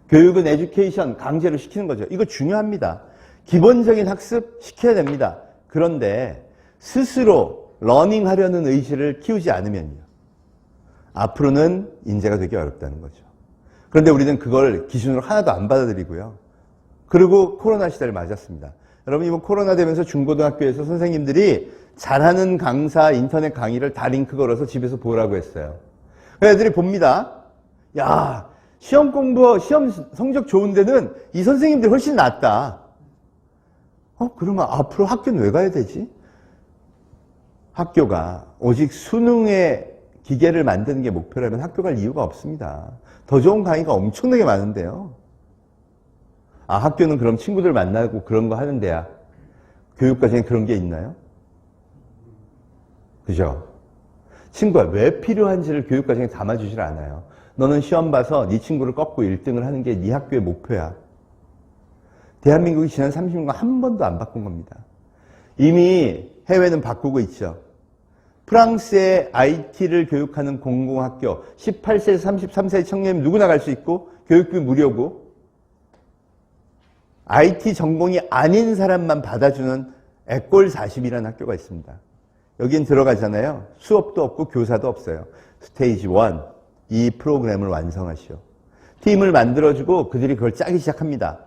[SPEAKER 1] 교육은 에듀케이션, 강제로 시키는 거죠. 이거 중요합니다. 기본적인 학습 시켜야 됩니다. 그런데
[SPEAKER 2] 스스로 러닝하려는 의지를 키우지 않으면요. 앞으로는 인재가 되기 어렵다는 거죠. 그런데 우리는 그걸 기준으로 하나도 안 받아들이고요. 그리고 코로나 시대를 맞았습니다. 여러분, 이번 코로나 되면서 중고등학교에서 선생님들이 잘하는 강사 인터넷 강의를 다 링크 걸어서 집에서 보라고 했어요. 애들이 봅니다. 야, 시험 성적 좋은 데는 이 선생님들이 훨씬 낫다. 그러면 앞으로 학교는 왜 가야 되지? 학교가 오직 수능의 기계를 만드는 게 목표라면 학교 갈 이유가 없습니다. 더 좋은 강의가 엄청나게 많은데요. 학교는 그럼 친구들 만나고 그런 거 하는 데야. 교육과정에 그런 게 있나요? 그죠? 친구가 왜 필요한지를 교육과정에 담아주질 않아요. 너는 시험 봐서 네 친구를 꺾고 1등을 하는 게 네 학교의 목표야. 대한민국이 지난 30년간 한 번도 안 바꾼 겁니다. 이미 해외는 바꾸고 있죠. 프랑스의 IT를 교육하는 공공학교, 18세에서 33세 청년이 누구나 갈 수 있고 교육비 무료고, IT 전공이 아닌 사람만 받아주는 에꼴 40이라는 학교가 있습니다. 여긴 들어가잖아요. 수업도 없고 교사도 없어요. 스테이지 1, 이 프로그램을 완성하시오. 팀을 만들어주고 그들이 그걸 짜기 시작합니다.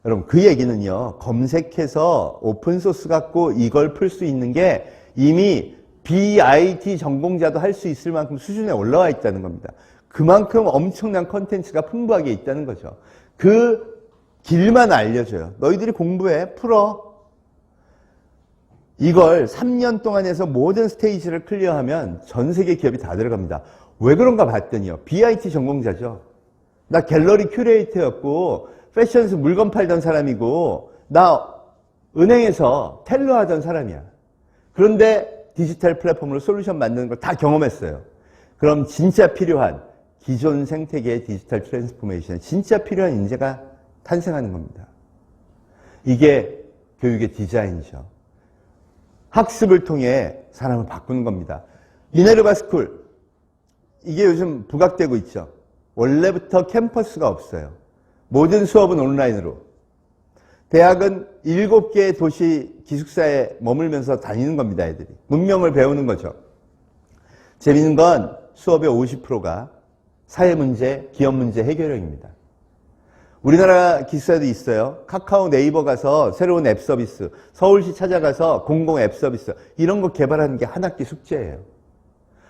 [SPEAKER 2] 여러분, 그 얘기는요, 검색해서 오픈소스 갖고 이걸 풀 수 있는 게 이미 BIT 전공자도 할 수 있을 만큼 수준에 올라와 있다는 겁니다. 그만큼 엄청난 컨텐츠가 풍부하게 있다는 거죠. 그 길만 알려줘요. 너희들이 공부해, 풀어. 이걸 3년 동안 해서 모든 스테이지를 클리어하면 전 세계 기업이 다 들어갑니다. 왜 그런가 봤더니요, BIT 전공자죠. 나 갤러리 큐레이터였고 패션에서 물건 팔던 사람이고 나 은행에서 텔러 하던 사람이야. 그런데 디지털 플랫폼으로 솔루션 만드는 걸 다 경험했어요. 그럼 진짜 필요한 기존 생태계의 디지털 트랜스포메이션, 진짜 필요한 인재가 탄생하는 겁니다. 이게 교육의 디자인이죠. 학습을 통해 사람을 바꾸는 겁니다. 미네르바 스쿨, 이게 요즘 부각되고 있죠. 원래부터 캠퍼스가 없어요. 모든 수업은 온라인으로. 대학은 7개의 도시 기숙사에 머물면서 다니는 겁니다, 애들이. 문명을 배우는 거죠. 재미있는 건 수업의 50%가 사회 문제, 기업 문제 해결형입니다. 우리나라 기숙사도 있어요. 카카오 네이버 가서 새로운 앱 서비스, 서울시 찾아가서 공공 앱 서비스, 이런 거 개발하는 게 한 학기 숙제예요.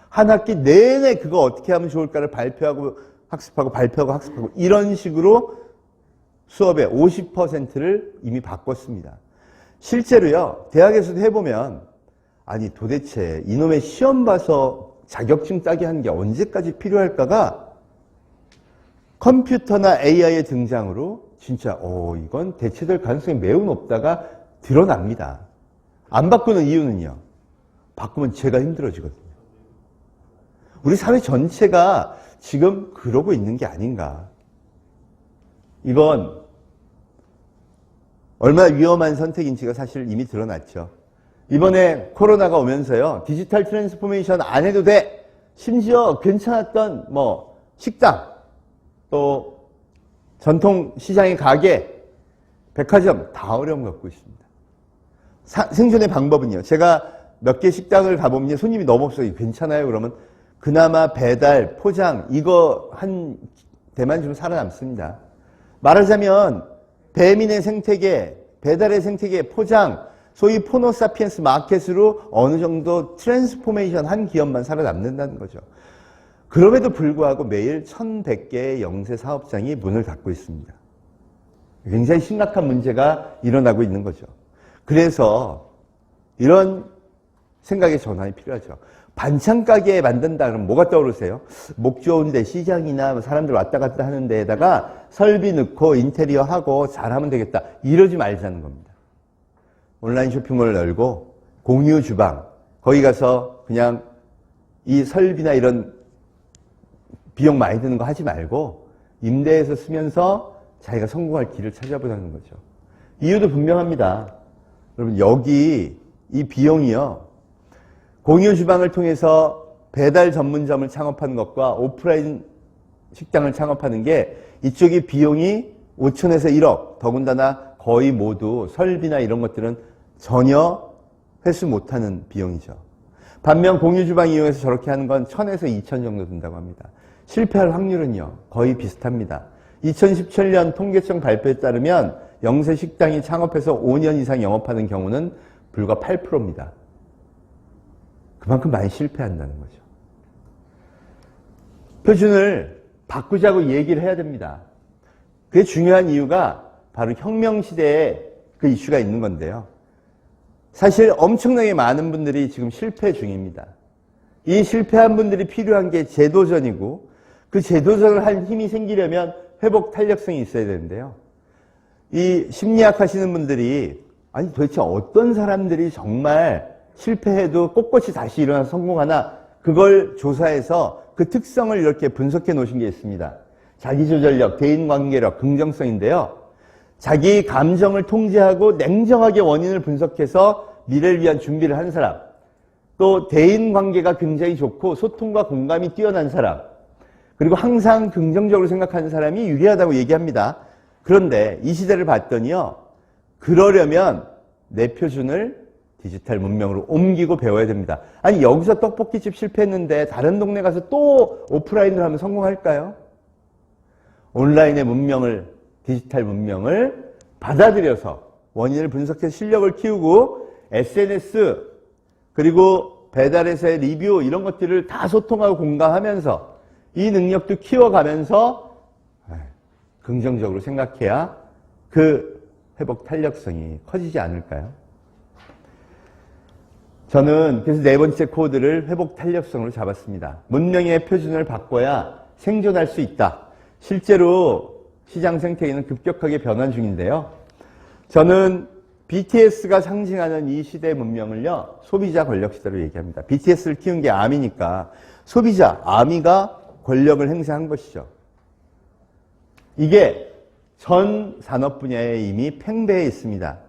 [SPEAKER 2] 한 학기 내내 그거 어떻게 하면 좋을까를 발표하고 학습하고 발표하고 학습하고, 이런 식으로 수업의 50%를 이미 바꿨습니다. 실제로요, 대학에서도 해보면, 아니 도대체 이놈의 시험 봐서 자격증 따게 하는 게 언제까지 필요할까가 컴퓨터나 AI의 등장으로 진짜 이건 대체될 가능성이 매우 높다가 드러납니다. 안 바꾸는 이유는요, 바꾸면 제가 힘들어지거든요. 우리 사회 전체가 지금 그러고 있는 게 아닌가. 이건 얼마나 위험한 선택인지가 사실 이미 드러났죠. 이번에 코로나가 오면서요, 디지털 트랜스포메이션 안 해도 돼. 심지어 괜찮았던 식당, 또 전통 시장의 가게, 백화점 다 어려움 갖고 있습니다. 생존의 방법은요, 제가 몇 개 식당을 가보면 손님이 너무 없어요. 괜찮아요? 그러면 그나마 배달, 포장, 이거 한 대만 좀 살아남습니다. 말하자면 배민의 생태계, 배달의 생태계, 포장, 소위 포노사피엔스 마켓으로 어느 정도 트랜스포메이션 한 기업만 살아남는다는 거죠. 그럼에도 불구하고 매일 1100개의 영세 사업장이 문을 닫고 있습니다. 굉장히 심각한 문제가 일어나고 있는 거죠. 그래서 이런 생각의 전환이 필요하죠. 반찬 가게 만든다 그러면 뭐가 떠오르세요? 목 좋은데 시장이나 사람들 왔다 갔다 하는 데에다가 설비 넣고 인테리어 하고 잘하면 되겠다. 이러지 말자는 겁니다. 온라인 쇼핑몰을 열고 공유 주방, 거기 가서 그냥 이 설비나 이런 비용 많이 드는 거 하지 말고 임대해서 쓰면서 자기가 성공할 길을 찾아보자는 거죠. 이유도 분명합니다. 여러분, 여기 이 비용이요, 공유 주방을 통해서 배달 전문점을 창업하는 것과 오프라인 식당을 창업하는 게, 이쪽이 비용이 5천에서 1억, 더군다나 거의 모두 설비나 이런 것들은 전혀 회수 못하는 비용이죠. 반면 공유주방 이용해서 저렇게 하는 건 1000에서 2000 정도 든다고 합니다. 실패할 확률은요, 거의 비슷합니다. 2017년 통계청 발표에 따르면 영세 식당이 창업해서 5년 이상 영업하는 경우는 불과 8%입니다. 그만큼 많이 실패한다는 거죠. 표준을 바꾸자고 얘기를 해야 됩니다. 그게 중요한 이유가 바로 혁명시대에 그 이슈가 있는 건데요. 사실 엄청나게 많은 분들이 지금 실패 중입니다. 이 실패한 분들이 필요한 게 재도전이고 그 재도전을 할 힘이 생기려면 회복 탄력성이 있어야 되는데요. 이 심리학 하시는 분들이 아니 도대체 어떤 사람들이 정말 실패해도 꼿꼿이 다시 일어나서 성공하나 그걸 조사해서 그 특성을 이렇게 분석해 놓으신 게 있습니다. 자기조절력, 대인관계력, 긍정성인데요. 자기 감정을 통제하고 냉정하게 원인을 분석해서 미래를 위한 준비를 한 사람, 또 대인관계가 굉장히 좋고 소통과 공감이 뛰어난 사람, 그리고 항상 긍정적으로 생각하는 사람이 유리하다고 얘기합니다. 그런데 이 시대를 봤더니요, 그러려면 내 표준을 디지털 문명으로 옮기고 배워야 됩니다. 아니 여기서 떡볶이집 실패했는데 다른 동네 가서 또 오프라인으로 하면 성공할까요? 온라인의 문명을, 디지털 문명을 받아들여서 원인을 분석해서 실력을 키우고 SNS 그리고 배달에서의 리뷰 이런 것들을 다 소통하고 공감하면서 이 능력도 키워가면서 긍정적으로 생각해야 그 회복 탄력성이 커지지 않을까요? 저는 그래서 네 번째 코드를 회복 탄력성으로 잡았습니다. 문명의 표준을 바꿔야 생존할 수 있다. 실제로 시장 생태계는 급격하게 변화 중인데요. 저는 BTS가 상징하는 이 시대의 문명을요, 소비자 권력 시대로 얘기합니다. BTS를 키운 게 아미니까 소비자, 아미가 권력을 행사한 것이죠. 이게 전 산업 분야에 이미 팽배해 있습니다.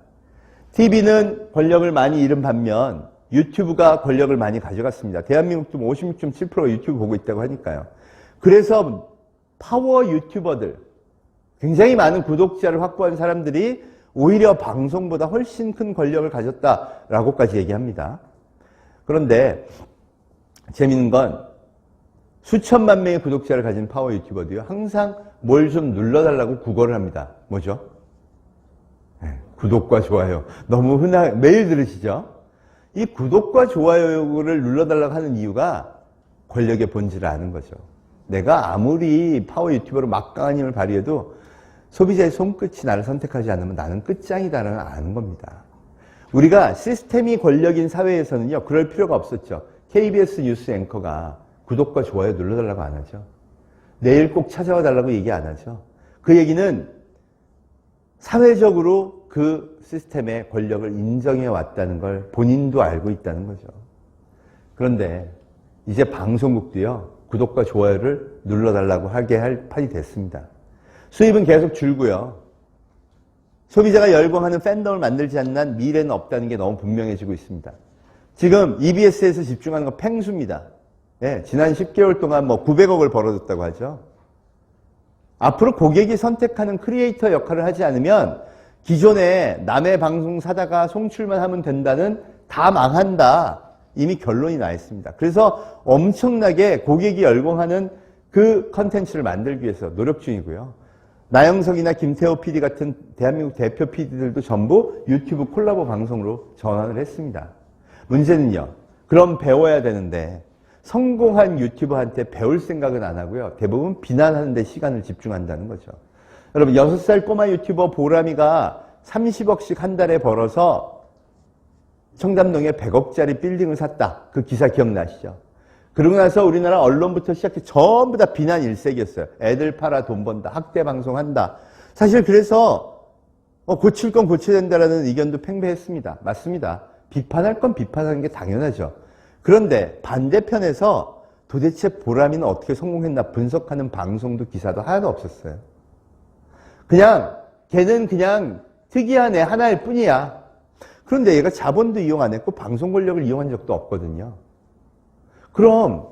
[SPEAKER 2] TV는 권력을 많이 잃은 반면 유튜브가 권력을 많이 가져갔습니다. 대한민국도 56.7%가 유튜브 보고 있다고 하니까요. 그래서 파워 유튜버들, 굉장히 많은 구독자를 확보한 사람들이 오히려 방송보다 훨씬 큰 권력을 가졌다라고까지 얘기합니다. 그런데 재미있는 건 수천만 명의 구독자를 가진 파워 유튜버도요, 항상 뭘 좀 눌러달라고 구걸을 합니다. 뭐죠? 구독과 좋아요. 너무 흔하게 매일 들으시죠? 이 구독과 좋아요를 눌러달라고 하는 이유가 권력의 본질을 아는 거죠. 내가 아무리 파워 유튜버로 막강한 힘을 발휘해도 소비자의 손끝이 나를 선택하지 않으면 나는 끝장이다라는 걸 아는 겁니다. 우리가 시스템이 권력인 사회에서는요, 그럴 필요가 없었죠. KBS 뉴스 앵커가 구독과 좋아요 눌러달라고 안 하죠. 내일 꼭 찾아와 달라고 얘기 안 하죠. 그 얘기는 사회적으로 그 시스템의 권력을 인정해 왔다는 걸 본인도 알고 있다는 거죠. 그런데 이제 방송국도요, 구독과 좋아요를 눌러달라고 하게 할 판이 됐습니다. 수입은 계속 줄고요. 소비자가 열광하는 팬덤을 만들지 않는 한 미래는 없다는 게 너무 분명해지고 있습니다. 지금 EBS에서 집중하는 건 팽수입니다. 네, 지난 10개월 동안 뭐 900억을 벌어줬다고 하죠. 앞으로 고객이 선택하는 크리에이터 역할을 하지 않으면 기존에 남의 방송 사다가 송출만 하면 된다는 다 망한다. 이미 결론이 나 있습니다. 그래서 엄청나게 고객이 열광하는 그 컨텐츠를 만들기 위해서 노력 중이고요. 나영석이나 김태호 PD 같은 대한민국 대표 PD들도 전부 유튜브 콜라보 방송으로 전환을 했습니다. 문제는요, 그럼 배워야 되는데 성공한 유튜버한테 배울 생각은 안 하고요, 대부분 비난하는 데 시간을 집중한다는 거죠. 여러분, 6살 꼬마 유튜버 보람이가 30억씩 한 달에 벌어서 청담동에 100억짜리 빌딩을 샀다. 그 기사 기억나시죠? 그러고 나서 우리나라 언론부터 시작해 전부 다 비난 일색이었어요. 애들 팔아 돈 번다. 학대 방송한다. 사실 그래서 고칠 건 고쳐야 된다라는 의견도 팽배했습니다. 맞습니다. 비판할 건 비판하는 게 당연하죠. 그런데 반대편에서 도대체 보람이는 어떻게 성공했나 분석하는 방송도 기사도 하나도 없었어요. 그냥 걔는 그냥 특이한 애 하나일 뿐이야. 그런데 얘가 자본도 이용 안 했고 방송 권력을 이용한 적도 없거든요. 그럼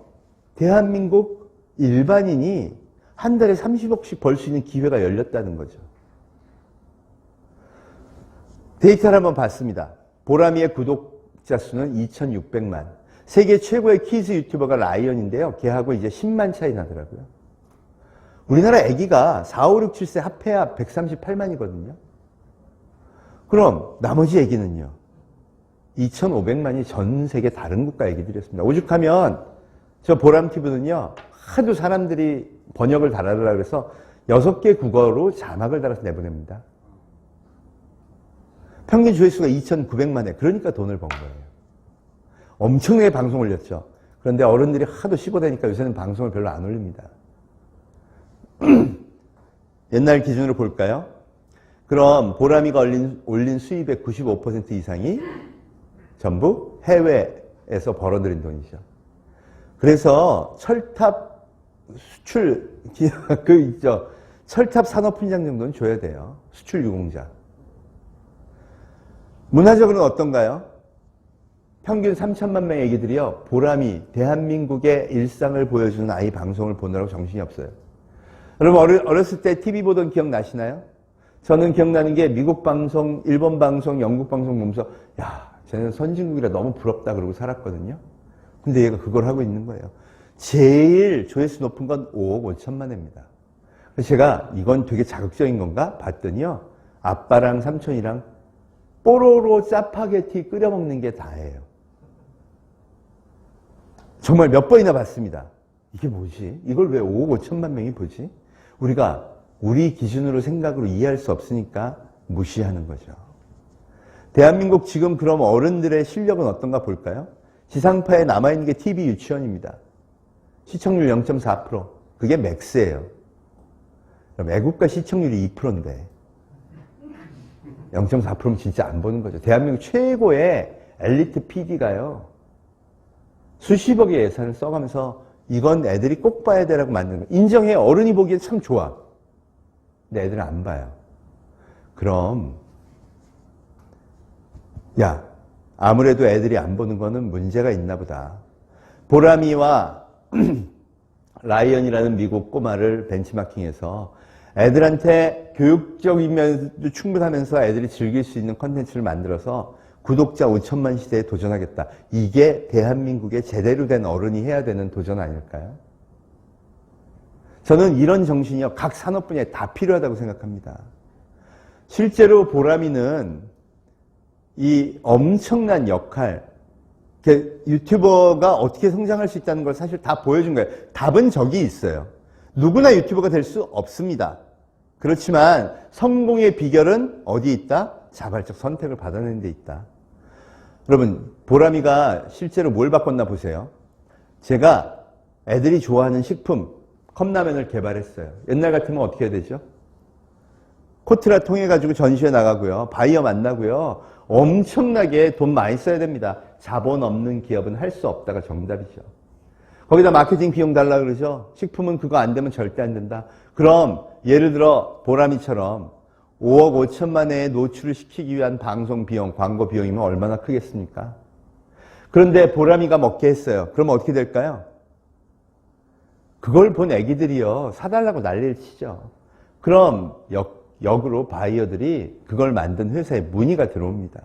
[SPEAKER 2] 대한민국 일반인이 한 달에 30억씩 벌 수 있는 기회가 열렸다는 거죠. 데이터를 한번 봤습니다. 보람이의 구독자 수는 2,600만. 세계 최고의 키즈 유튜버가 라이언인데요. 걔하고 이제 10만 차이 나더라고요. 우리나라 아기가 4, 5, 6, 7세 합해야 138만이거든요. 그럼 나머지 아기는요. 2,500만이 전 세계 다른 국가 아기들이었습니다. 오죽하면 저 보람TV는요. 하도 사람들이 번역을 달아달라 그래서 6개 국어로 자막을 달아서 내보냅니다. 평균 조회수가 2,900만에 그러니까 돈을 번 거예요. 엄청나게 방송 올렸죠. 그런데 어른들이 하도 씹어대니까 요새는 방송을 별로 안 올립니다. 옛날 기준으로 볼까요? 그럼 보람이가 올린 수입의 95% 이상이 전부 해외에서 벌어들인 돈이죠. 그래서 철탑 수출, 철탑 산업훈장 정도는 줘야 돼요. 수출 유공자. 문화적으로는 어떤가요? 평균 3천만 명의 애기들이요. 보람이 대한민국의 일상을 보여주는 아이 방송을 보느라고 정신이 없어요. 여러분 어렸을 때 TV 보던 기억 나시나요? 저는 기억나는 게 미국 방송, 일본 방송, 영국 방송 보면서 야, 쟤는 선진국이라 너무 부럽다 그러고 살았거든요. 근데 얘가 그걸 하고 있는 거예요. 제일 조회수 높은 건 5억 5천만 회입니다. 그래서 제가 이건 되게 자극적인 건가 봤더니요. 아빠랑 삼촌이랑 뽀로로 짜파게티 끓여 먹는 게 다예요. 정말 몇 번이나 봤습니다. 이게 뭐지? 이걸 왜 5억 5천만 명이 보지? 우리가 우리 기준으로 생각으로 이해할 수 없으니까 무시하는 거죠. 대한민국 지금 그럼 어른들의 실력은 어떤가 볼까요? 지상파에 남아있는 게 TV 유치원입니다. 시청률 0.4%. 그게 맥스예요. 그럼 애국가 시청률이 2%인데 0.4%면 진짜 안 보는 거죠. 대한민국 최고의 엘리트 PD가요. 수십억의 예산을 써가면서 이건 애들이 꼭 봐야 되라고 만드는 거예요. 인정해. 어른이 보기엔 참 좋아. 근데 애들은 안 봐요. 그럼 야, 아무래도 애들이 안 보는 거는 문제가 있나 보다. 보람이와 라이언이라는 미국 꼬마를 벤치마킹해서 애들한테 교육적인 면도 충분하면서 애들이 즐길 수 있는 콘텐츠를 만들어서 구독자 5천만 시대에 도전하겠다. 이게 대한민국의 제대로 된 어른이 해야 되는 도전 아닐까요? 저는 이런 정신이요. 각 산업 분야에 다 필요하다고 생각합니다. 실제로 보람이는 이 엄청난 역할, 유튜버가 어떻게 성장할 수 있다는 걸 사실 다 보여준 거예요. 답은 저기 있어요. 누구나 유튜버가 될 수 없습니다. 그렇지만 성공의 비결은 어디에 있다? 자발적 선택을 받아내는 데 있다. 여러분, 보람이가 실제로 뭘 바꿨나 보세요. 제가 애들이 좋아하는 식품, 컵라면을 개발했어요. 옛날 같으면 어떻게 해야 되죠? 코트라 통해가지고 전시회 나가고요. 바이어 만나고요. 엄청나게 돈 많이 써야 됩니다. 자본 없는 기업은 할 수 없다가 정답이죠. 거기다 마케팅 비용 달라 그러죠. 식품은 그거 안 되면 절대 안 된다. 그럼 예를 들어 보람이처럼 5억 5천만 회에 노출을 시키기 위한 방송 비용, 광고 비용이면 얼마나 크겠습니까? 그런데 보람이가 먹게 했어요. 그럼 어떻게 될까요? 그걸 본 애기들이요. 사달라고 난리를 치죠. 그럼 역으로 바이어들이 그걸 만든 회사에 문의가 들어옵니다.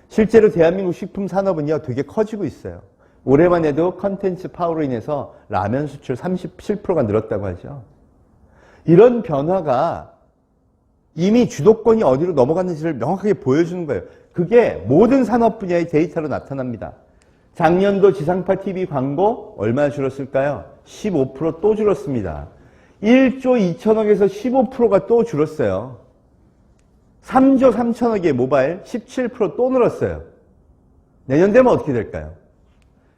[SPEAKER 2] 실제로 대한민국 식품 산업은요. 되게 커지고 있어요. 올해만 해도 컨텐츠 파워로 인해서 라면 수출 37%가 늘었다고 하죠. 이런 변화가 이미 주도권이 어디로 넘어갔는지를 명확하게 보여주는 거예요. 그게 모든 산업 분야의 데이터로 나타납니다. 작년도 지상파 TV 광고 얼마나 줄었을까요? 15% 또 줄었습니다. 1조 2천억에서 15%가 또 줄었어요. 3조 3천억의 모바일 17%또 늘었어요. 내년 되면 어떻게 될까요?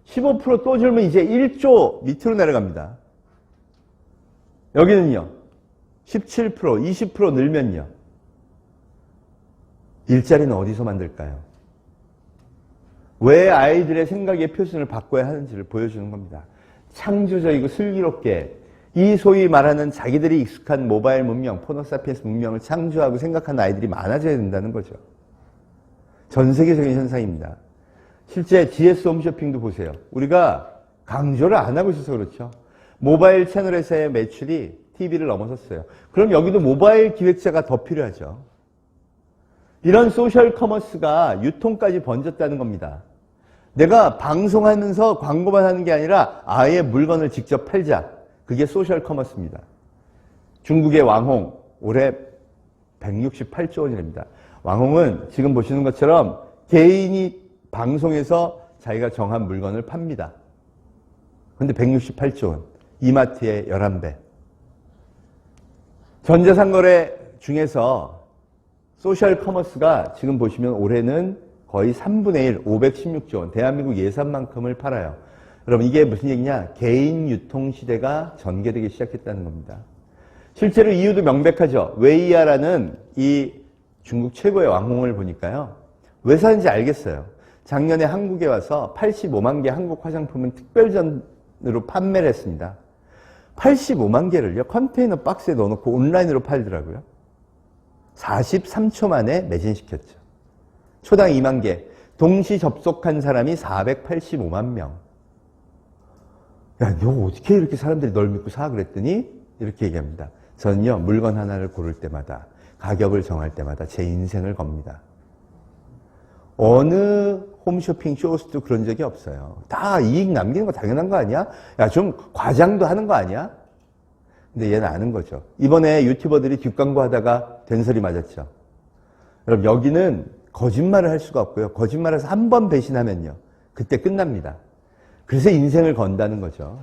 [SPEAKER 2] 15%또 줄면 이제 1조 밑으로 내려갑니다. 여기는요. 17%, 20% 늘면요. 일자리는 어디서 만들까요? 왜 아이들의 생각의 표준을 바꿔야 하는지를 보여주는 겁니다. 창조적이고 슬기롭게 이 소위 말하는 자기들이 익숙한 모바일 문명, 포노사피엔스 문명을 창조하고 생각하는 아이들이 많아져야 된다는 거죠. 전 세계적인 현상입니다. 실제 GS 홈쇼핑도 보세요. 우리가 강조를 안 하고 있어서 그렇죠. 모바일 채널에서의 매출이 TV를 넘어섰어요. 그럼 여기도 모바일 기획자가 더 필요하죠. 이런 소셜 커머스가 유통까지 번졌다는 겁니다. 내가 방송하면서 광고만 하는 게 아니라 아예 물건을 직접 팔자. 그게 소셜 커머스입니다. 중국의 왕홍 올해 168조 원이랍니다. 왕홍은 지금 보시는 것처럼 개인이 방송에서 자기가 정한 물건을 팝니다. 근데 168조 원. 이마트의 11배. 전자상거래 중에서 소셜 커머스가 지금 보시면 올해는 거의 3분의 1, 516조 원. 대한민국 예산만큼을 팔아요. 여러분 이게 무슨 얘기냐? 개인 유통 시대가 전개되기 시작했다는 겁니다. 실제로 이유도 명백하죠. 웨이야라는 이 중국 최고의 왕홍을 보니까요. 왜 사는지 알겠어요. 작년에 한국에 와서 85만 개 한국 화장품은 특별전으로 판매를 했습니다. 85만 개를요. 컨테이너 박스에 넣어놓고 온라인으로 팔더라고요. 43초 만에 매진시켰죠. 초당 2만 개. 동시 접속한 사람이 485만 명. 야, 너 어떻게 이렇게 사람들이 널 믿고 사? 그랬더니 이렇게 얘기합니다. 저는요, 물건 하나를 고를 때마다, 가격을 정할 때마다 제 인생을 겁니다. 어느 홈쇼핑 쇼호스도 그런 적이 없어요. 다 이익 남기는 거 당연한 거 아니야? 야, 좀 과장도 하는 거 아니야? 근데 얘는 아는 거죠. 이번에 유튜버들이 뒷광고 하다가 된소리 맞았죠. 여러분, 여기는 거짓말을 할 수가 없고요. 거짓말해서 한 번 배신하면요. 그때 끝납니다. 그래서 인생을 건다는 거죠.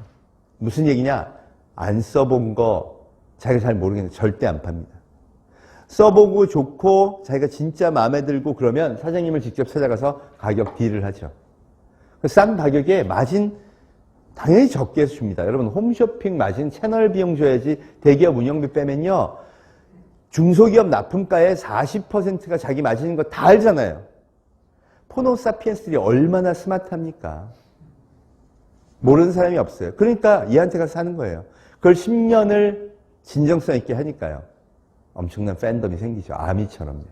[SPEAKER 2] 무슨 얘기냐? 안 써본 거 자기가 잘 모르겠는데 절대 안 팝니다. 써보고 좋고 자기가 진짜 마음에 들고 그러면 사장님을 직접 찾아가서 가격 딜을 하죠. 싼 가격에 마진 당연히 적게 해서 줍니다. 여러분 홈쇼핑 마진 채널 비용 줘야지 대기업 운영비 빼면요. 중소기업 납품가의 40%가 자기 마진인 거 다 알잖아요. 포노사피엔스들이 얼마나 스마트합니까? 모르는 사람이 없어요. 그러니까 얘한테 가서 사는 거예요. 그걸 10년을 진정성 있게 하니까요. 엄청난 팬덤이 생기죠. 아미처럼요.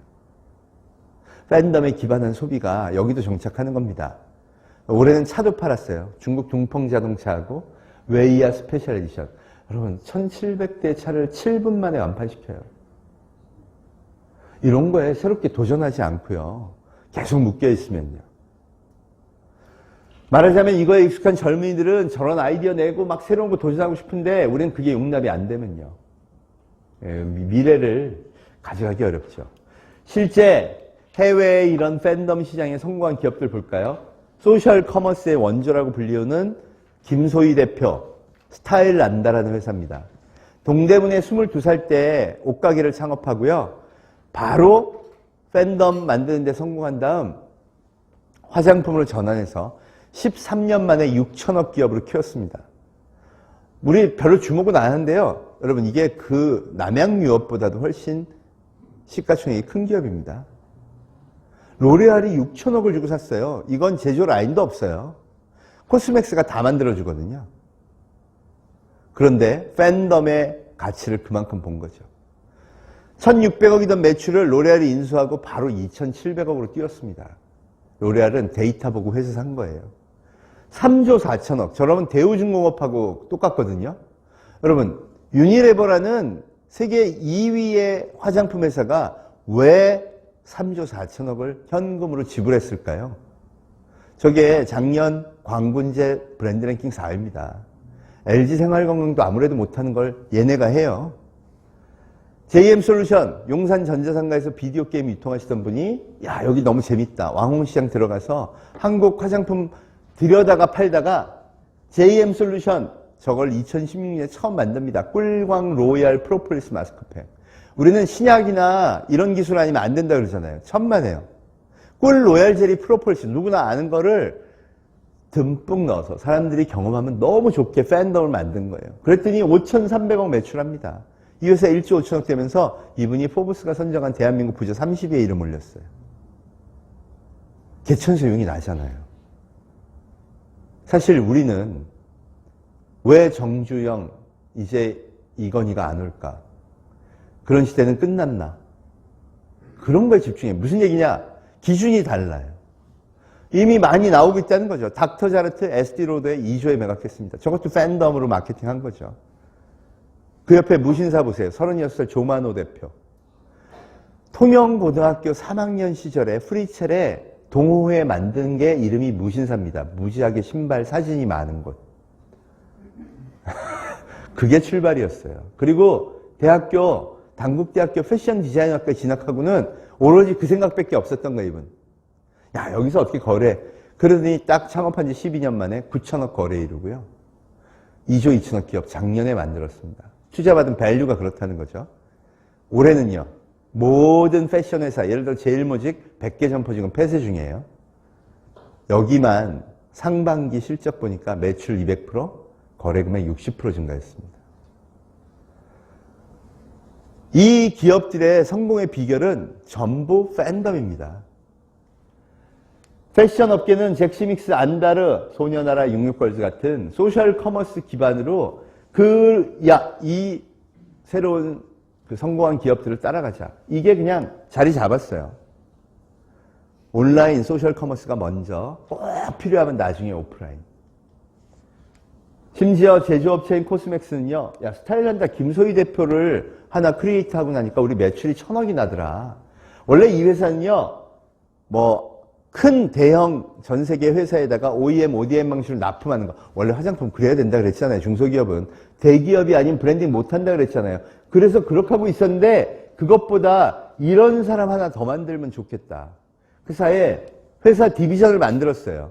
[SPEAKER 2] 팬덤에 기반한 소비가 여기도 정착하는 겁니다. 올해는 차도 팔았어요. 중국 둥펑 자동차하고 웨이야 스페셜 에디션. 여러분 1700대 차를 7분 만에 완판시켜요. 이런 거에 새롭게 도전하지 않고요. 계속 묶여 있으면요. 말하자면 이거에 익숙한 젊은이들은 저런 아이디어 내고 막 새로운 거 도전하고 싶은데 우리는 그게 용납이 안 되면요. 미래를 가져가기 어렵죠. 실제 해외의 이런 팬덤 시장에 성공한 기업들 볼까요? 소셜 커머스의 원조라고 불리우는 김소희 대표, 스타일난다라는 회사입니다. 동대문에 22살 때 옷가게를 창업하고요. 바로 팬덤 만드는 데 성공한 다음 화장품으로 전환해서 13년 만에 6천억 기업으로 키웠습니다. 우리 별로 주목은 안 하는데요. 여러분 이게 그 남양유업보다도 훨씬 시가총액이 큰 기업입니다. 로레알이 6천억을 주고 샀어요. 이건 제조 라인도 없어요. 코스맥스가 다 만들어주거든요. 그런데 팬덤의 가치를 그만큼 본 거죠. 1,600억이던 매출을 로레알이 인수하고 바로 2,700억으로 뛰었습니다. 로레알은 데이터 보고 회사 산 거예요. 3조 4천억. 저러면 대우중공업하고 똑같거든요. 여러분 유니레버라는 세계 2위의 화장품 회사가 왜 3조 4천억을 현금으로 지불했을까요? 저게 작년 광군제 브랜드 랭킹 4위입니다. LG생활건강도 아무래도 못하는 걸 얘네가 해요. JM솔루션 용산 전자상가에서 비디오 게임 유통하시던 분이 야 여기 너무 재밌다. 왕홍시장 들어가서 한국 화장품 들여다가 팔다가 JM솔루션 저걸 2016년에 처음 만듭니다. 꿀광 로얄 프로폴리스 마스크팩. 우리는 신약이나 이런 기술 아니면 안 된다 그러잖아요. 천만에요. 꿀 로얄 젤리 프로폴리스 누구나 아는 거를 듬뿍 넣어서 사람들이 경험하면 너무 좋게 팬덤을 만든 거예요. 그랬더니 5,300억 매출합니다. 이 회사 1조 5천억 되면서 이분이 포브스가 선정한 대한민국 부자 30위에 이름 올렸어요. 개천소용이 나잖아요. 사실 우리는 왜 정주영, 이제 이건희가 안 올까? 그런 시대는 끝났나? 그런 거에 집중해. 무슨 얘기냐? 기준이 달라요. 이미 많이 나오고 있다는 거죠. 닥터자르트 에스티로드에 2조에 매각했습니다. 저것도 팬덤으로 마케팅한 거죠. 그 옆에 무신사 보세요. 36살 조만호 대표. 통영고등학교 3학년 시절에 프리첼에 동호회 만든 게 이름이 무신사입니다. 무지하게 신발 사진이 많은 곳. 그게 출발이었어요. 그리고 단국대학교 패션 디자인학과에 진학하고는 오로지 그 생각밖에 없었던 거예요, 이분. 야, 여기서 어떻게 거래. 그러더니 딱 창업한 지 12년 만에 9천억 거래 이루고요. 2조 2천억 기업 작년에 만들었습니다. 투자받은 밸류가 그렇다는 거죠. 올해는요, 모든 패션 회사, 예를 들어 제일모직 100개 점포 지금 폐쇄 중이에요. 여기만 상반기 실적 보니까 매출 200%, 거래금액 60% 증가했습니다. 이 기업들의 성공의 비결은 전부 팬덤입니다. 패션 업계는 잭시믹스, 안다르, 소녀나라, 66걸즈 같은 소셜 커머스 기반으로 이 새로운 성공한 기업들을 따라가자. 이게 그냥 자리 잡았어요. 온라인 소셜 커머스가 먼저, 꼭 필요하면 나중에 오프라인. 심지어 제조업체인 코스맥스는요, 야, 스타일란다 김소희 대표를 하나 크리에이트 하고 나니까 우리 매출이 1,000억이 나더라. 원래 이 회사는요, 큰 대형 전 세계 회사에다가 OEM, ODM 방식으로 납품하는 거. 원래 화장품 그래야 된다 그랬잖아요. 중소기업은. 대기업이 아닌 브랜딩 못한다 그랬잖아요. 그래서 그렇게 하고 있었는데 그것보다 이런 사람 하나 더 만들면 좋겠다. 그 사이에 회사 디비전을 만들었어요.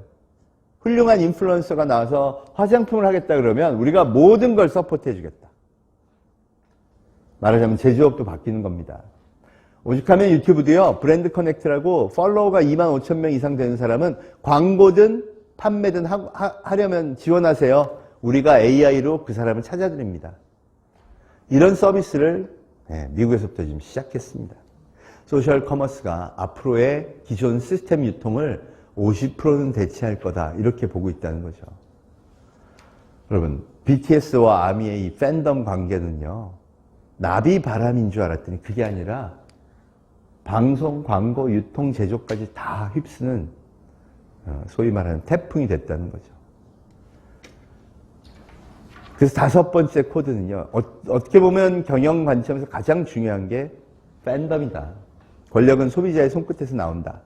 [SPEAKER 2] 훌륭한 인플루언서가 나와서 화장품을 하겠다 그러면 우리가 모든 걸 서포트 해주겠다. 말하자면 제조업도 바뀌는 겁니다. 오죽하면 유튜브도요, 브랜드 커넥트라고 팔로워가 25,000명 이상 되는 사람은 광고든 판매든 하려면 지원하세요. 우리가 AI로 그 사람을 찾아드립니다. 이런 서비스를 미국에서부터 지금 시작했습니다. 소셜 커머스가 앞으로의 기존 시스템 유통을 50%는 대체할 거다. 이렇게 보고 있다는 거죠. 여러분, BTS와 아미의 이 팬덤 관계는요, 나비 바람인 줄 알았더니 그게 아니라 방송, 광고, 유통, 제조까지 다 휩쓰는 소위 말하는 태풍이 됐다는 거죠. 그래서 5번째 코드는요. 어떻게 보면 경영 관점에서 가장 중요한 게 팬덤이다. 권력은 소비자의 손끝에서 나온다.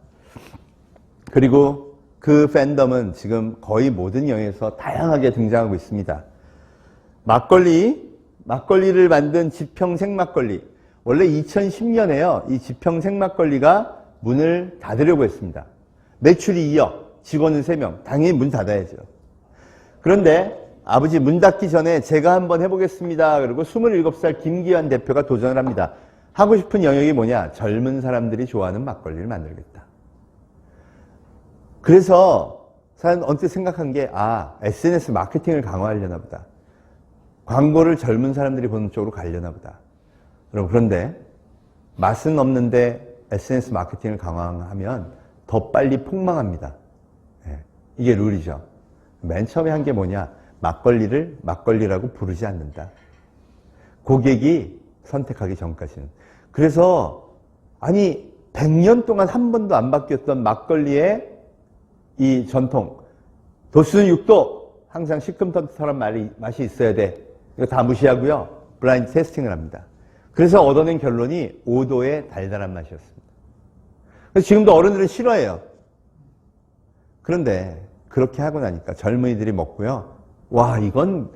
[SPEAKER 2] 그리고 그 팬덤은 지금 거의 모든 영역에서 다양하게 등장하고 있습니다. 막걸리를 만든 지평생막걸리. 원래 2010년에요. 이 지평생막걸리가 문을 닫으려고 했습니다. 매출이 2억, 직원은 3명. 당연히 문 닫아야죠. 그런데 아버지 문 닫기 전에 제가 한번 해보겠습니다. 그리고 27살 김기환 대표가 도전을 합니다. 하고 싶은 영역이 뭐냐? 젊은 사람들이 좋아하는 막걸리를 만들겠다. 그래서 사람 언뜻 생각한 게 SNS 마케팅을 강화하려나 보다. 광고를 젊은 사람들이 보는 쪽으로 가려나 보다. 여러분, 그런데 맛은 없는데 SNS 마케팅을 강화하면 더 빨리 폭망합니다. 이게 룰이죠. 맨 처음에 한 게 뭐냐? 막걸리를 막걸리라고 부르지 않는다. 고객이 선택하기 전까지는. 그래서 100년 동안 한 번도 안 바뀌었던 막걸리의 이 전통. 도수는 6도. 항상 시큼터털한 맛이 있어야 돼. 이거 다 무시하고요. 블라인드 테스팅을 합니다. 그래서 얻어낸 결론이 5도의 달달한 맛이었습니다. 그래서 지금도 어른들은 싫어해요. 그런데 그렇게 하고 나니까 젊은이들이 먹고요. 와, 이건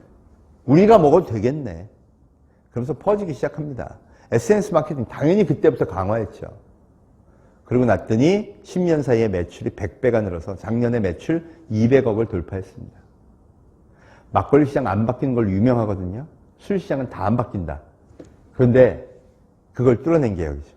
[SPEAKER 2] 우리가 먹어도 되겠네. 그러면서 퍼지기 시작합니다. SNS 마케팅 당연히 그때부터 강화했죠. 그러고 났더니 10년 사이에 매출이 100배가 늘어서 작년에 매출 200억을 돌파했습니다. 막걸리 시장 안 바뀌는 걸로 유명하거든요. 술 시장은 다 안 바뀐다. 그런데 그걸 뚫어낸 게 여기죠.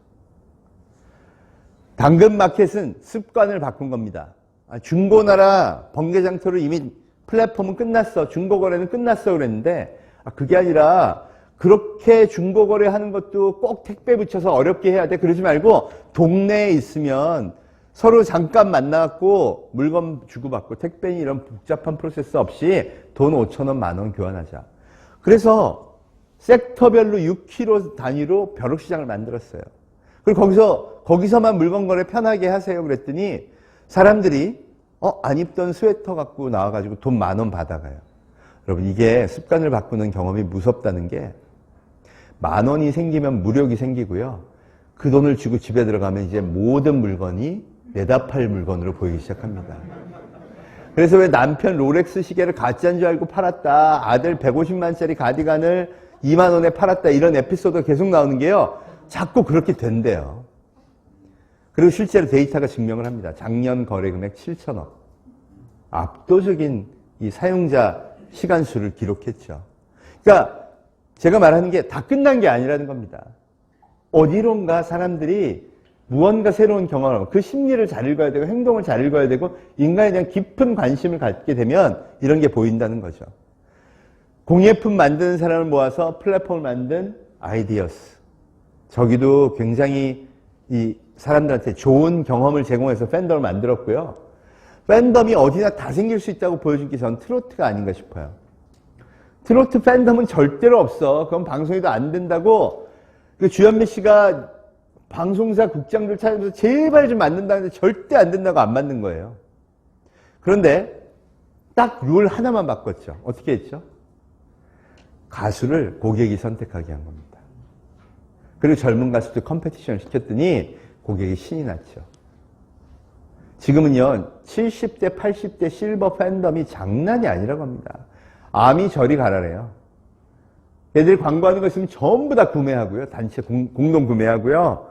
[SPEAKER 2] 당근마켓은 습관을 바꾼 겁니다. 중고나라 번개장터로 이미 플랫폼은 끝났어. 중고거래는 끝났어 그랬는데 그게 아니라 그렇게 중고거래 하는 것도 꼭 택배 붙여서 어렵게 해야 돼. 그러지 말고 동네에 있으면 서로 잠깐 만나갖고 물건 주고받고 택배니 이런 복잡한 프로세스 없이 돈 5,000원, 10,000원 교환하자. 그래서 섹터별로 6km 단위로 벼룩시장을 만들었어요. 그리고 거기서만 물건 거래 편하게 하세요. 그랬더니 사람들이 안 입던 스웨터 갖고 나와가지고 돈 10,000원 받아가요. 여러분, 이게 습관을 바꾸는 경험이 무섭다는 게 10,000원이 생기면 무력이 생기고요. 그 돈을 주고 집에 들어가면 이제 모든 물건이 내다 팔 물건으로 보이기 시작합니다. 그래서 왜 남편 롤렉스 시계를 가짜인 줄 알고 팔았다, 아들 150만짜리 가디건을 2만 원에 팔았다, 이런 에피소드가 계속 나오는 게요, 자꾸 그렇게 된대요. 그리고 실제로 데이터가 증명을 합니다. 작년 거래 금액 7천억. 압도적인 이 사용자 시간 수를 기록했죠. 그러니까 제가 말하는 게 다 끝난 게 아니라는 겁니다. 어디론가 사람들이 무언가 새로운 경험을 하고 그 심리를 잘 읽어야 되고 행동을 잘 읽어야 되고 인간에 대한 깊은 관심을 갖게 되면 이런 게 보인다는 거죠. 공예품 만드는 사람을 모아서 플랫폼을 만든 아이디어스. 저기도 굉장히 이 사람들한테 좋은 경험을 제공해서 팬덤을 만들었고요. 팬덤이 어디나 다 생길 수 있다고 보여준 게 전 트로트가 아닌가 싶어요. 트로트 팬덤은 절대로 없어. 그건 방송에도 안 된다고 그 주현미 씨가 방송사 국장들 찾아서 제발 좀 만든다는데 절대 안 된다고 안 만든 거예요. 그런데 딱 룰 하나만 바꿨죠. 어떻게 했죠? 가수를 고객이 선택하게 한 겁니다. 그리고 젊은 가수들 컴페티션을 시켰더니 고객이 신이 났죠. 지금은요, 70대, 80대 실버 팬덤이 장난이 아니라고 합니다. 암이 저리 가라래요. 얘들 광고하는 거 있으면 전부 다 구매하고요. 단체 공동 구매하고요.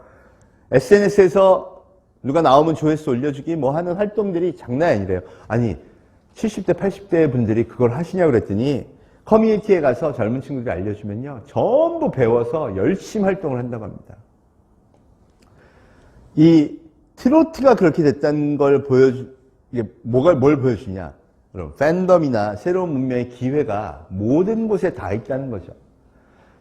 [SPEAKER 2] SNS에서 누가 나오면 조회수 올려주기 뭐 하는 활동들이 장난이 아니래요. 아니, 70대, 80대 분들이 그걸 하시냐고 그랬더니 커뮤니티에 가서 젊은 친구들이 알려주면요, 전부 배워서 열심히 활동을 한다고 합니다. 이 트로트가 그렇게 됐다는 걸 이게 뭘 보여주냐? 그럼 팬덤이나 새로운 문명의 기회가 모든 곳에 다 있다는 거죠.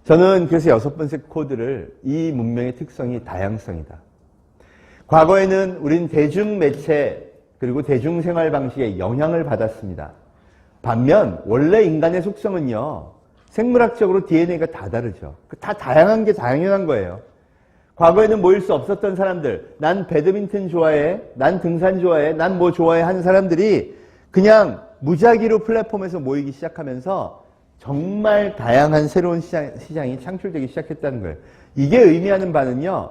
[SPEAKER 2] 저는 그래서 6번째 코드를 이 문명의 특성이 다양성이다. 과거에는 우린 대중매체 그리고 대중생활 방식에 영향을 받았습니다. 반면 원래 인간의 속성은요, 생물학적으로 DNA가 다 다르죠. 다 다양한 게 당연한 거예요. 과거에는 모일 수 없었던 사람들, 난 배드민턴 좋아해, 난 등산 좋아해, 난 뭐 좋아해 하는 사람들이 그냥 무작위로 플랫폼에서 모이기 시작하면서 정말 다양한 새로운 시장이 창출되기 시작했다는 거예요. 이게 의미하는 바는요,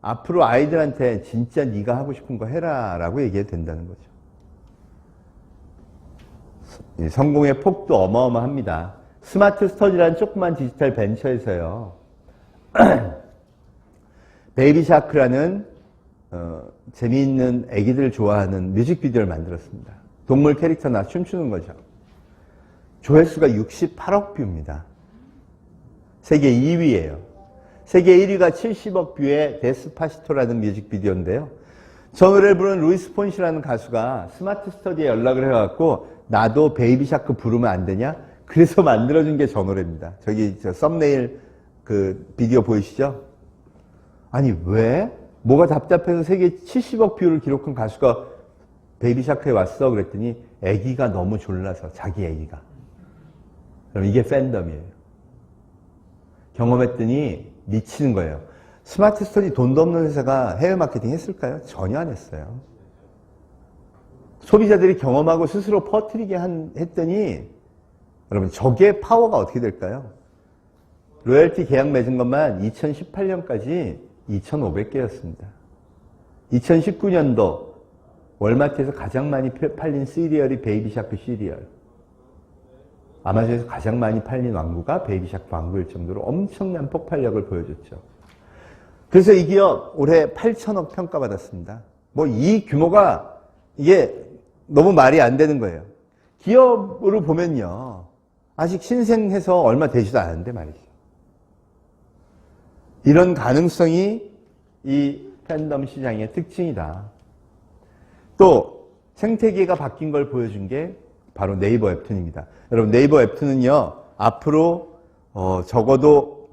[SPEAKER 2] 앞으로 아이들한테 진짜 네가 하고 싶은 거 해라 라고 얘기해도 된다는 거죠. 성공의 폭도 어마어마합니다. 스마트 스터디라는 조그만 디지털 벤처에서요, 베이비샤크라는 재미있는 애기들 좋아하는 뮤직비디오를 만들었습니다. 동물 캐릭터나 춤추는 거죠. 조회수가 68억 뷰입니다. 세계 2위예요. 세계 1위가 70억 뷰의 데스파시토라는 뮤직비디오인데요. 저 노래를 부르는 루이스 폰시라는 가수가 스마트 스터디에 연락을 해갖고 나도 베이비샤크 부르면 안 되냐? 그래서 만들어준 게 저 노래입니다. 저기 저 썸네일 그 비디오 보이시죠? 아니 왜? 뭐가 답답해서 세계 70억 뷰를 기록한 가수가 베이비샤크에 왔어? 그랬더니 애기가 너무 졸라서, 자기 애기가. 그럼 이게 팬덤이에요. 경험했더니 미치는 거예요. 스마트 스터디 돈도 없는 회사가 해외 마케팅 했을까요? 전혀 안 했어요. 소비자들이 경험하고 스스로 퍼뜨리게 했더니 여러분 저게 파워가 어떻게 될까요? 로열티 계약 맺은 것만 2018년까지 2,500개였습니다. 2019년도 월마트에서 가장 많이 팔린 시리얼이 베이비샤크 시리얼. 아마존에서 가장 많이 팔린 왕구가 베이비샤크 왕구일 정도로 엄청난 폭발력을 보여줬죠. 그래서 이 기업 올해 8천억 평가받았습니다. 뭐 이 규모가 이게 너무 말이 안 되는 거예요. 기업으로 보면요, 아직 신생해서 얼마 되지도 않은데 말이죠. 이런 가능성이 이 팬덤 시장의 특징이다. 또 생태계가 바뀐 걸 보여준 게 바로 네이버 웹툰입니다. 여러분 네이버 웹툰은요, 앞으로 적어도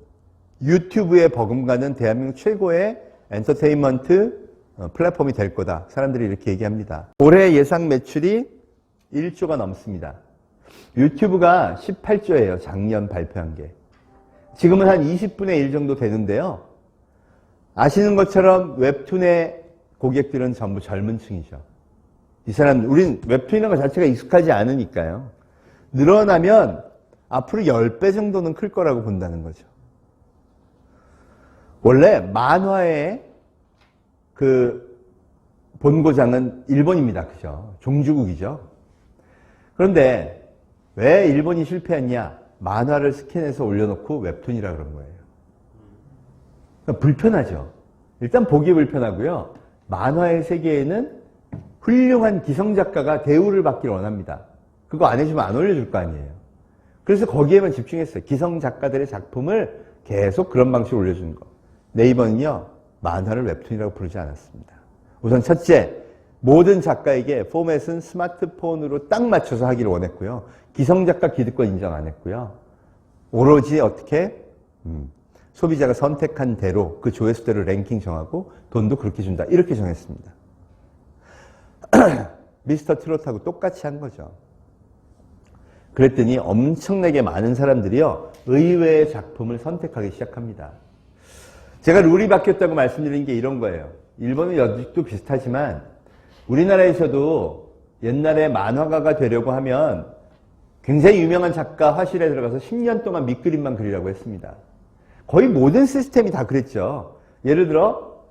[SPEAKER 2] 유튜브에 버금가는 대한민국 최고의 엔터테인먼트 플랫폼이 될 거다. 사람들이 이렇게 얘기합니다. 올해 예상 매출이 1조가 넘습니다. 유튜브가 18조예요. 작년 발표한 게. 지금은 한 20분의 1 정도 되는데요. 아시는 것처럼 웹툰의 고객들은 전부 젊은 층이죠. 이 사람, 우린 웹툰이라는 것 자체가 익숙하지 않으니까요. 늘어나면 앞으로 10배 정도는 클 거라고 본다는 거죠. 원래 만화의 그 본고장은 일본입니다. 그죠? 종주국이죠. 그런데 왜 일본이 실패했냐? 만화를 스캔해서 올려놓고 웹툰이라 그런 거예요. 그러니까 불편하죠. 일단 보기 불편하고요. 만화의 세계에는 훌륭한 기성작가가 대우를 받기를 원합니다. 그거 안 해주면 안 올려줄 거 아니에요. 그래서 거기에만 집중했어요. 기성작가들의 작품을 계속 그런 방식으로 올려주는 거. 네이버는요, 만화를 웹툰이라고 부르지 않았습니다. 우선 첫째, 모든 작가에게 포맷은 스마트폰으로 딱 맞춰서 하기를 원했고요. 기성작가 기득권 인정 안 했고요. 오로지 어떻게? 소비자가 선택한 대로 그 조회수대로 랭킹 정하고 돈도 그렇게 준다. 이렇게 정했습니다. 미스터 트롯하고 똑같이 한 거죠. 그랬더니 엄청나게 많은 사람들이요, 의외의 작품을 선택하기 시작합니다. 제가 룰이 바뀌었다고 말씀드린 게 이런 거예요. 일본은 여직도 비슷하지만 우리나라에서도 옛날에 만화가가 되려고 하면 굉장히 유명한 작가 화실에 들어가서 10년 동안 밑그림만 그리라고 했습니다. 거의 모든 시스템이 다 그랬죠. 예를 들어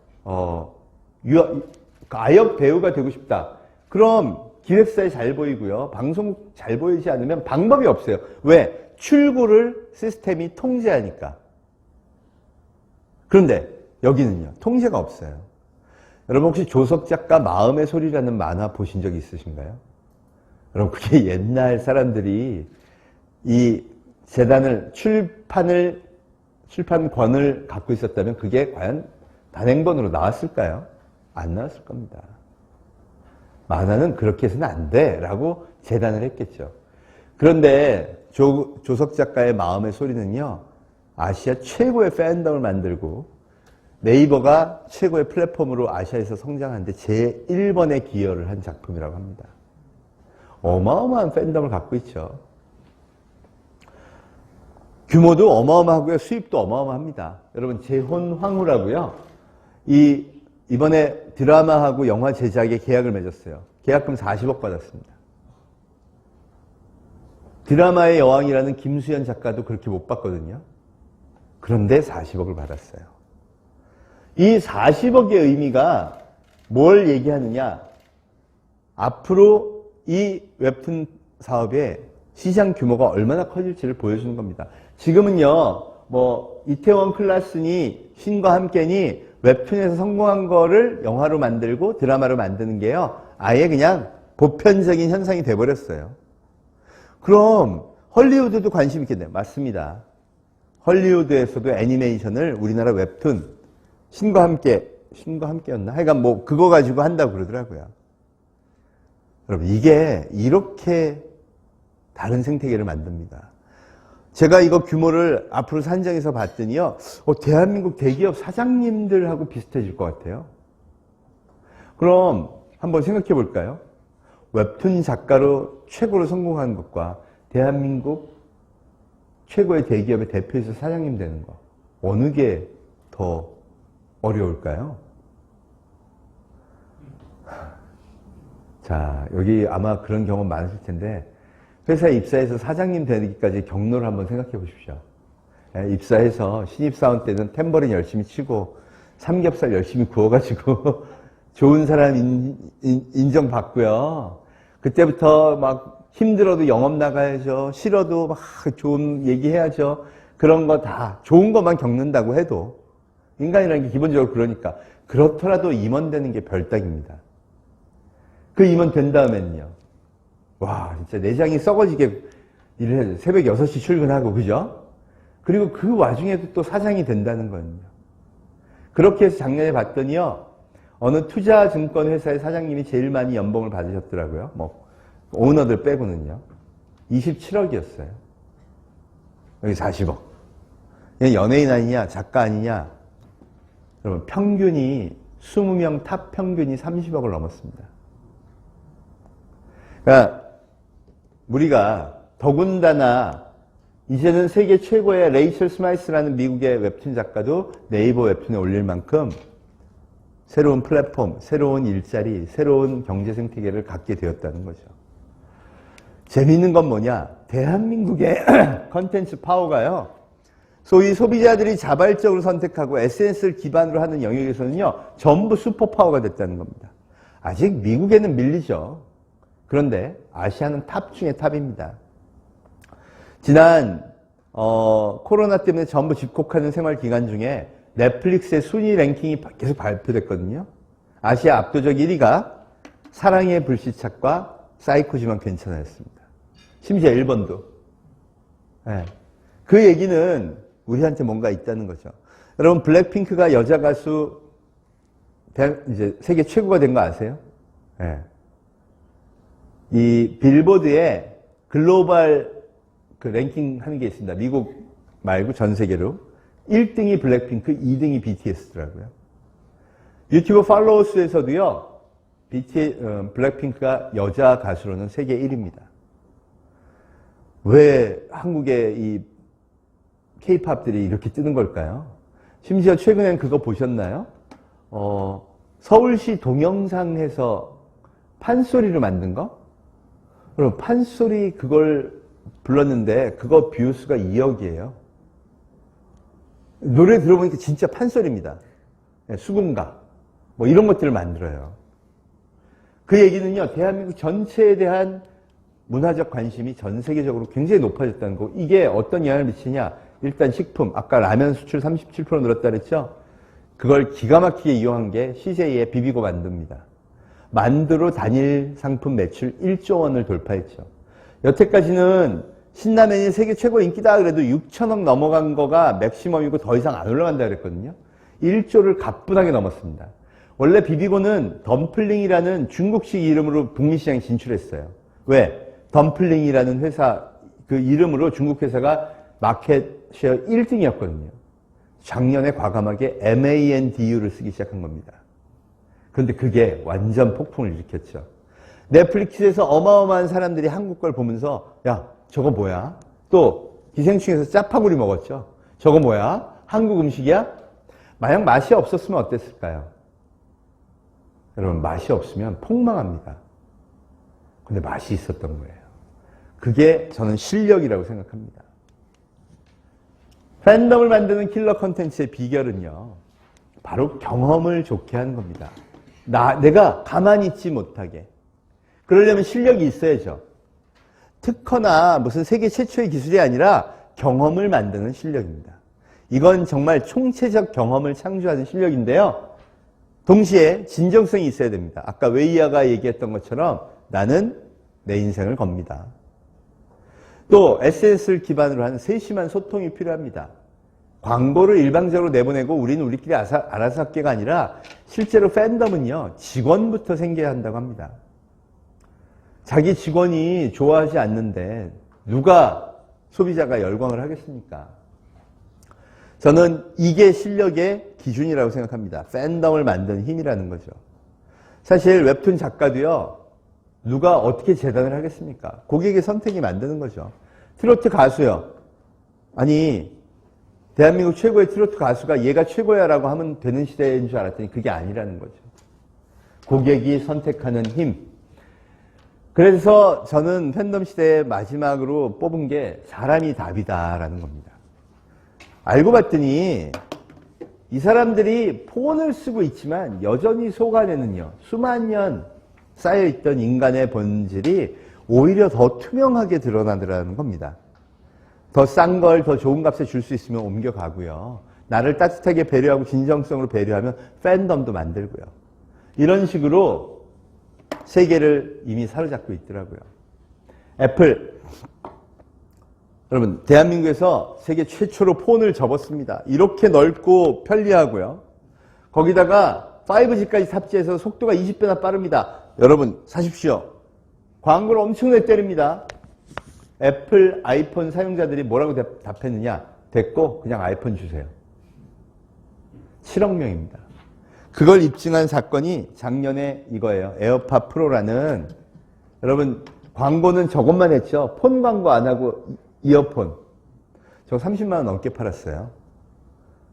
[SPEAKER 2] 아역 배우가 되고 싶다. 그럼 기획사에 잘 보이고요. 방송 잘 보이지 않으면 방법이 없어요. 왜? 출구를 시스템이 통제하니까. 그런데 여기는요, 통제가 없어요. 여러분 혹시 조석 작가 마음의 소리라는 만화 보신 적 있으신가요? 여러분 그게 옛날 사람들이 이 재단을 출판권을 갖고 있었다면 그게 과연 단행본으로 나왔을까요? 안 나왔을 겁니다. 만화는 그렇게 해서는 안 돼 라고 재단을 했겠죠. 그런데 조석 작가의 마음의 소리는요, 아시아 최고의 팬덤을 만들고 네이버가 최고의 플랫폼으로 아시아에서 성장하는데 제1번에 기여를 한 작품이라고 합니다. 어마어마한 팬덤을 갖고 있죠. 규모도 어마어마하고요. 수입도 어마어마합니다. 여러분 재혼황후라고요. 이번에 드라마하고 영화 제작에 계약을 맺었어요. 계약금 40억 받았습니다. 드라마의 여왕이라는 김수현 작가도 그렇게 못 받거든요. 그런데 40억을 받았어요. 이 40억의 의미가 뭘 얘기하느냐? 앞으로 이 웹툰 사업의 시장 규모가 얼마나 커질지를 보여주는 겁니다. 지금은요, 이태원 클라스니 신과 함께니 웹툰에서 성공한 거를 영화로 만들고 드라마로 만드는 게요, 아예 그냥 보편적인 현상이 돼버렸어요. 그럼 헐리우드도 관심 있겠네요. 맞습니다. 헐리우드에서도 애니메이션을 우리나라 웹툰 신과 함께였나? 하여간 그거 가지고 한다고 그러더라고요. 여러분 이게 이렇게 다른 생태계를 만듭니다. 제가 이거 규모를 앞으로 산정해서 봤더니요, 대한민국 대기업 사장님들하고 비슷해질 것 같아요. 그럼 한번 생각해 볼까요? 웹툰 작가로 최고로 성공한 것과 대한민국 최고의 대기업의 대표이사 사장님 되는 거, 어느 게 더 어려울까요? 자, 여기 아마 그런 경험 많으실 텐데 회사에 입사해서 사장님 되기까지 경로를 한번 생각해 보십시오. 입사해서 신입사원 때는 탬버린 열심히 치고 삼겹살 열심히 구워가지고 좋은 사람 인정받고요. 그때부터 막 힘들어도 영업 나가야죠. 싫어도 막 좋은 얘기해야죠. 그런 거 다 좋은 것만 겪는다고 해도 인간이라는 게 기본적으로 그러니까 그렇더라도 임원되는 게 별따기입니다. 그 임원 된 다음에는요, 와 진짜 내장이 썩어지게 일을 해야죠. 새벽 6시 출근하고, 그죠? 그리고 그 와중에도 또 사장이 된다는 거예요. 그렇게 해서 작년에 봤더니요, 어느 투자증권 회사의 사장님이 제일 많이 연봉을 받으셨더라고요. 오너들 빼고는요. 27억이었어요. 여기 40억. 연예인 아니냐, 작가 아니냐. 여러분, 평균이 20명 탑 평균이 30억을 넘었습니다. 그러니까 우리가 더군다나 이제는 세계 최고의 레이첼 스마이스라는 미국의 웹툰 작가도 네이버 웹툰에 올릴 만큼 새로운 플랫폼, 새로운 일자리, 새로운 경제 생태계를 갖게 되었다는 거죠. 재미있는 건 뭐냐? 대한민국의 컨텐츠 파워가요, 소위 소비자들이 자발적으로 선택하고 SNS를 기반으로 하는 영역에서는요, 전부 슈퍼파워가 됐다는 겁니다. 아직 미국에는 밀리죠. 그런데 아시아는 탑 중에 탑입니다. 지난 코로나 때문에 전부 집콕하는 생활 기간 중에 넷플릭스의 순위 랭킹이 계속 발표됐거든요. 아시아 압도적 1위가 사랑의 불시착과 사이코지만 괜찮아였습니다. 심지어 일본도. 네. 그 얘기는 우리한테 뭔가 있다는 거죠. 여러분, 블랙핑크가 여자 가수 이제 세계 최고가 된 거 아세요? 네. 이 빌보드에 글로벌 그 랭킹 하는 게 있습니다. 미국 말고 전 세계로. 1등이 블랙핑크, 2등이 BTS더라고요. 유튜브 팔로워 수에서도요, 블랙핑크가 여자 가수로는 세계 1위입니다. 왜 한국의 이 K-팝들이 이렇게 뜨는 걸까요? 심지어 최근엔 그거 보셨나요? 서울시 동영상에서 판소리를 만든 거? 그럼 판소리 그걸 불렀는데 그거 뷰수가 2억이에요. 노래 들어보니까 진짜 판소리입니다. 수군가 뭐 이런 것들을 만들어요. 그 얘기는요, 대한민국 전체에 대한 문화적 관심이 전 세계적으로 굉장히 높아졌다는 거. 이게 어떤 영향을 미치냐? 일단 식품, 아까 라면 수출 37% 늘었다 그랬죠? 그걸 기가 막히게 이용한 게 CJ의 비비고 만두입니다. 만두로 단일 상품 매출 1조 원을 돌파했죠. 여태까지는 신라면이 세계 최고 인기다 그래도 6천억 넘어간 거가 맥시멈이고 더 이상 안 올라간다 그랬거든요. 1조를 가뿐하게 넘었습니다. 원래 비비고는 덤플링이라는 중국식 이름으로 북미 시장에 진출했어요. 왜? 덤플링이라는 회사 그 이름으로 중국 회사가 마켓 쉐어 1등이었거든요. 작년에 과감하게 MANDU를 쓰기 시작한 겁니다. 그런데 그게 완전 폭풍을 일으켰죠. 넷플릭스에서 어마어마한 사람들이 한국 걸 보면서 야, 저거 뭐야? 또 기생충에서 짜파구리 먹었죠. 저거 뭐야? 한국 음식이야? 만약 맛이 없었으면 어땠을까요? 여러분, 맛이 없으면 폭망합니다. 근데 맛이 있었던 거예요. 그게 저는 실력이라고 생각합니다. 팬덤을 만드는 킬러 컨텐츠의 비결은요, 바로 경험을 좋게 하는 겁니다. 내가 가만히 있지 못하게. 그러려면 실력이 있어야죠. 특허나 무슨 세계 최초의 기술이 아니라 경험을 만드는 실력입니다. 이건 정말 총체적 경험을 창조하는 실력인데요. 동시에 진정성이 있어야 됩니다. 아까 웨이야가 얘기했던 것처럼 나는 내 인생을 겁니다. 또 SNS를 기반으로 하는 세심한 소통이 필요합니다. 광고를 일방적으로 내보내고 우리는 우리끼리 알아서 할게가 아니라 실제로 팬덤은요, 직원부터 생겨야 한다고 합니다. 자기 직원이 좋아하지 않는데 누가 소비자가 열광을 하겠습니까? 저는 이게 실력의 기준이라고 생각합니다. 팬덤을 만드는 힘이라는 거죠. 사실 웹툰 작가도요, 누가 어떻게 재단을 하겠습니까? 고객의 선택이 만드는 거죠. 트로트 가수요. 아니, 대한민국 최고의 트로트 가수가 얘가 최고야 라고 하면 되는 시대인 줄 알았더니 그게 아니라는 거죠. 고객이 선택하는 힘. 그래서 저는 팬덤 시대의 마지막으로 뽑은 게 사람이 답이다라는 겁니다. 알고 봤더니 이 사람들이 폰을 쓰고 있지만 여전히 속 안에는요, 수만 년 쌓여있던 인간의 본질이 오히려 더 투명하게 드러나더라는 겁니다. 더 싼 걸 더 좋은 값에 줄 수 있으면 옮겨가고요. 나를 따뜻하게 배려하고 진정성으로 배려하면 팬덤도 만들고요. 이런 식으로 세계를 이미 사로잡고 있더라고요. 애플. 여러분, 대한민국에서 세계 최초로 폰을 접었습니다. 이렇게 넓고 편리하고요. 거기다가 5G까지 탑재해서 속도가 20배나 빠릅니다. 여러분, 사십시오. 광고를 엄청나게 때립니다. 애플 아이폰 사용자들이 뭐라고 답했느냐? 됐고 그냥 아이폰 주세요. 7억 명입니다. 그걸 입증한 사건이 작년에 이거예요. 에어팟 프로라는, 여러분, 광고는 저것만 했죠. 폰 광고 안 하고 이어폰. 저거 30만 원 넘게 팔았어요.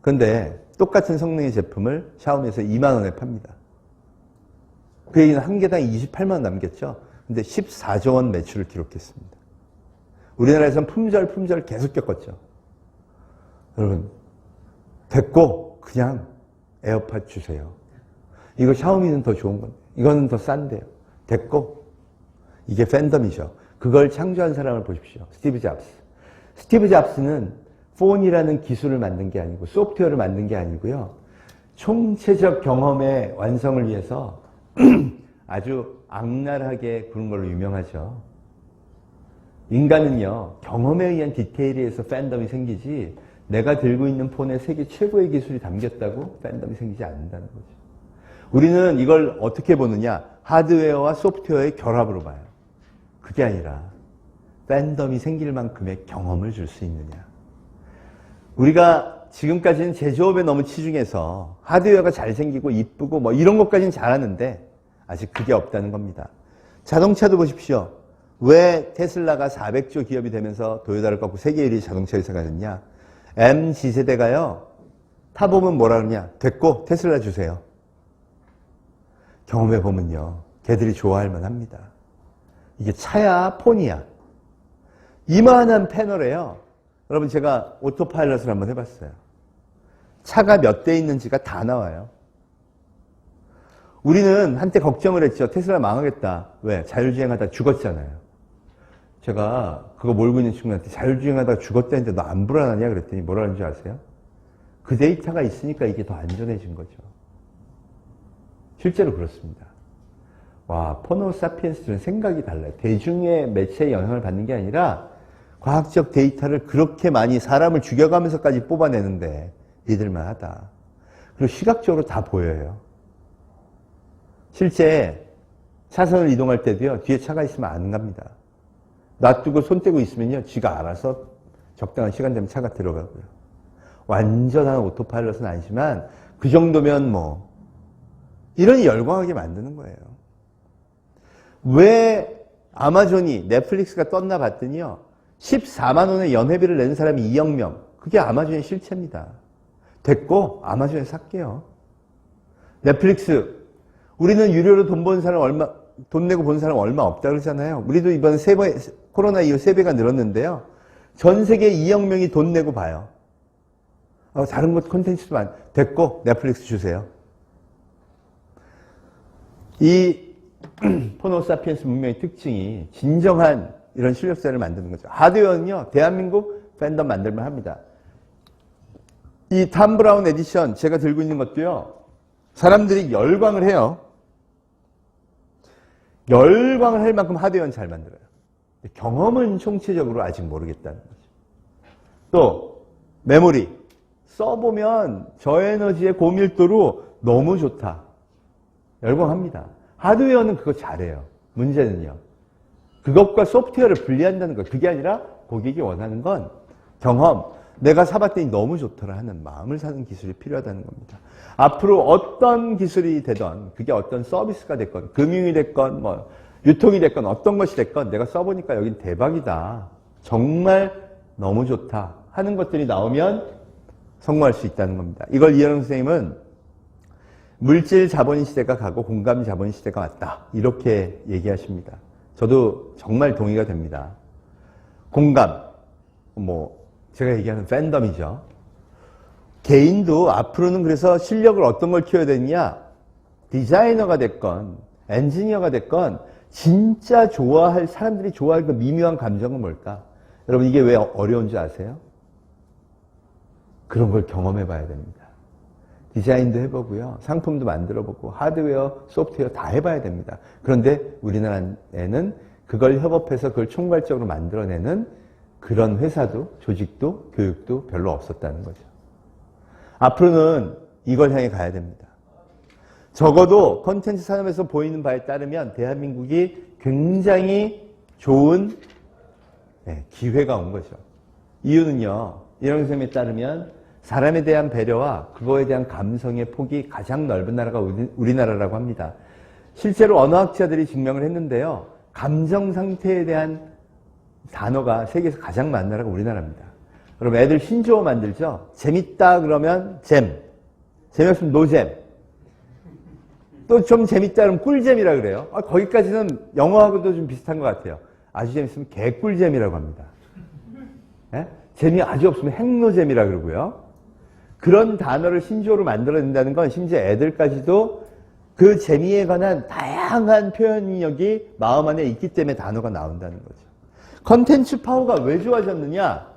[SPEAKER 2] 근데 똑같은 성능의 제품을 샤오미에서 2만 원에 팝니다. 그 얘기는 한 개당 28만 원 남겼죠. 근데 14조 원 매출을 기록했습니다. 우리나라에서는 품절 계속 겪었죠. 여러분, 됐고 그냥 에어팟 주세요. 이거 샤오미는 더 좋은 건데 이거는 더 싼데요. 됐고. 이게 팬덤이죠. 그걸 창조한 사람을 보십시오. 스티브 잡스. 스티브 잡스는 폰이라는 기술을 만든 게 아니고 소프트웨어를 만든 게 아니고요. 총체적 경험의 완성을 위해서 아주 악랄하게 구는 걸로 유명하죠. 인간은요, 경험에 의한 디테일에 의해서 팬덤이 생기지 내가 들고 있는 폰에 세계 최고의 기술이 담겼다고 팬덤이 생기지 않는다는 거죠. 우리는 이걸 어떻게 보느냐? 하드웨어와 소프트웨어의 결합으로 봐요. 그게 아니라 팬덤이 생길 만큼의 경험을 줄 수 있느냐. 우리가 지금까지는 제조업에 너무 치중해서 하드웨어가 잘생기고 이쁘고 뭐 이런 것까지는 잘하는데 아직 그게 없다는 겁니다. 자동차도 보십시오. 왜 테슬라가 400조 기업이 되면서 도요타를 꺾고 세계 1위 자동차 회사가 됐냐. MZ세대가요. 타보면 뭐라 그러냐. 됐고 테슬라 주세요. 경험해보면요. 걔들이 좋아할 만합니다. 이게 차야 폰이야. 이만한 패널에요. 여러분 제가 오토파일럿을 한번 해봤어요. 차가 몇 대 있는지가 다 나와요. 우리는 한때 걱정을 했죠. 테슬라 망하겠다. 왜? 자율주행하다 죽었잖아요. 제가 그거 몰고 있는 친구한테 자율주행하다가 죽었다는데 너 안 불안하냐 그랬더니 뭐라는 줄 아세요? 그 데이터가 있으니까 이게 더 안전해진 거죠. 실제로 그렇습니다. 와, 포노사피엔스는 생각이 달라요. 대중의 매체에 영향을 받는 게 아니라 과학적 데이터를 그렇게 많이 사람을 죽여가면서까지 뽑아내는데 믿을만 하다. 그리고 시각적으로 다 보여요. 실제 차선을 이동할 때도요. 뒤에 차가 있으면 안 갑니다. 놔두고 손 떼고 있으면요. 지가 알아서 적당한 시간 되면 차가 들어가고요. 완전한 오토파일럿은 아니지만 그 정도면 뭐 이러니 열광하게 만드는 거예요. 왜 아마존이 넷플릭스가 떴나 봤더니요. 14만 원의 연회비를 낸 사람이 2억 명. 그게 아마존의 실체입니다. 됐고 아마존에 살게요. 넷플릭스. 우리는 유료로 돈 내고 본 사람 얼마 없다 그러잖아요. 우리도 이번 코로나 이후 3배가 늘었는데요. 전 세계 2억 명이 돈 내고 봐요. 다른 것 콘텐츠도 됐고 넷플릭스 주세요. 이 포노사피엔스 문명의 특징이 진정한 이런 실력자를 만드는 거죠. 하드웨어는요. 대한민국 팬덤 만들만 합니다. 이 탐 브라운 에디션 제가 들고 있는 것도요. 사람들이 열광을 해요. 열광을 할 만큼 하드웨어는 잘 만들어요. 경험은 총체적으로 아직 모르겠다는 거죠. 또 메모리 써보면 저에너지의 고밀도로 너무 좋다. 열광합니다. 하드웨어는 그거 잘해요. 문제는요. 그것과 소프트웨어를 분리한다는 거예요. 그게 아니라 고객이 원하는 건 경험. 내가 사봤더니 너무 좋더라 하는 마음을 사는 기술이 필요하다는 겁니다. 앞으로 어떤 기술이 되던 그게 어떤 서비스가 됐건 금융이 됐건 뭐 유통이 됐건 어떤 것이 됐건 내가 써보니까 여긴 대박이다. 정말 너무 좋다 하는 것들이 나오면 성공할 수 있다는 겁니다. 이걸 이현웅 선생님은 물질 자본 시대가 가고 공감 자본 시대가 왔다. 이렇게 얘기하십니다. 저도 정말 동의가 됩니다. 공감, 제가 얘기하는 팬덤이죠. 개인도 앞으로는 그래서 실력을 어떤 걸 키워야 되느냐? 디자이너가 됐건, 엔지니어가 됐건, 진짜 좋아할, 사람들이 좋아할 그 미묘한 감정은 뭘까? 여러분, 이게 왜 어려운 줄 아세요? 그런 걸 경험해 봐야 됩니다. 디자인도 해보고요. 상품도 만들어보고 하드웨어, 소프트웨어 다 해봐야 됩니다. 그런데 우리나라에는 그걸 협업해서 그걸 총괄적으로 만들어내는 그런 회사도 조직도 교육도 별로 없었다는 거죠. 앞으로는 이걸 향해 가야 됩니다. 적어도 콘텐츠 산업에서 보이는 바에 따르면 대한민국이 굉장히 좋은 기회가 온 거죠. 이유는요. 이런 선생님에 따르면 사람에 대한 배려와 그거에 대한 감성의 폭이 가장 넓은 나라가 우리나라라고 합니다. 실제로 언어학자들이 증명을 했는데요. 감정 상태에 대한 단어가 세계에서 가장 많은 나라가 우리나라입니다. 그럼 애들 신조어 만들죠? 재밌다 그러면 잼. 재미없으면 노잼. 또 좀 재밌다 그러면 꿀잼이라 그래요. 거기까지는 영어하고도 좀 비슷한 것 같아요. 아주 재밌으면 개꿀잼이라고 합니다. 네? 재미 아주 없으면 행노잼이라 그러고요. 그런 단어를 신조어로 만들어낸다는 건 심지어 애들까지도 그 재미에 관한 다양한 표현력이 마음 안에 있기 때문에 단어가 나온다는 거죠. 컨텐츠 파워가 왜 좋아졌느냐?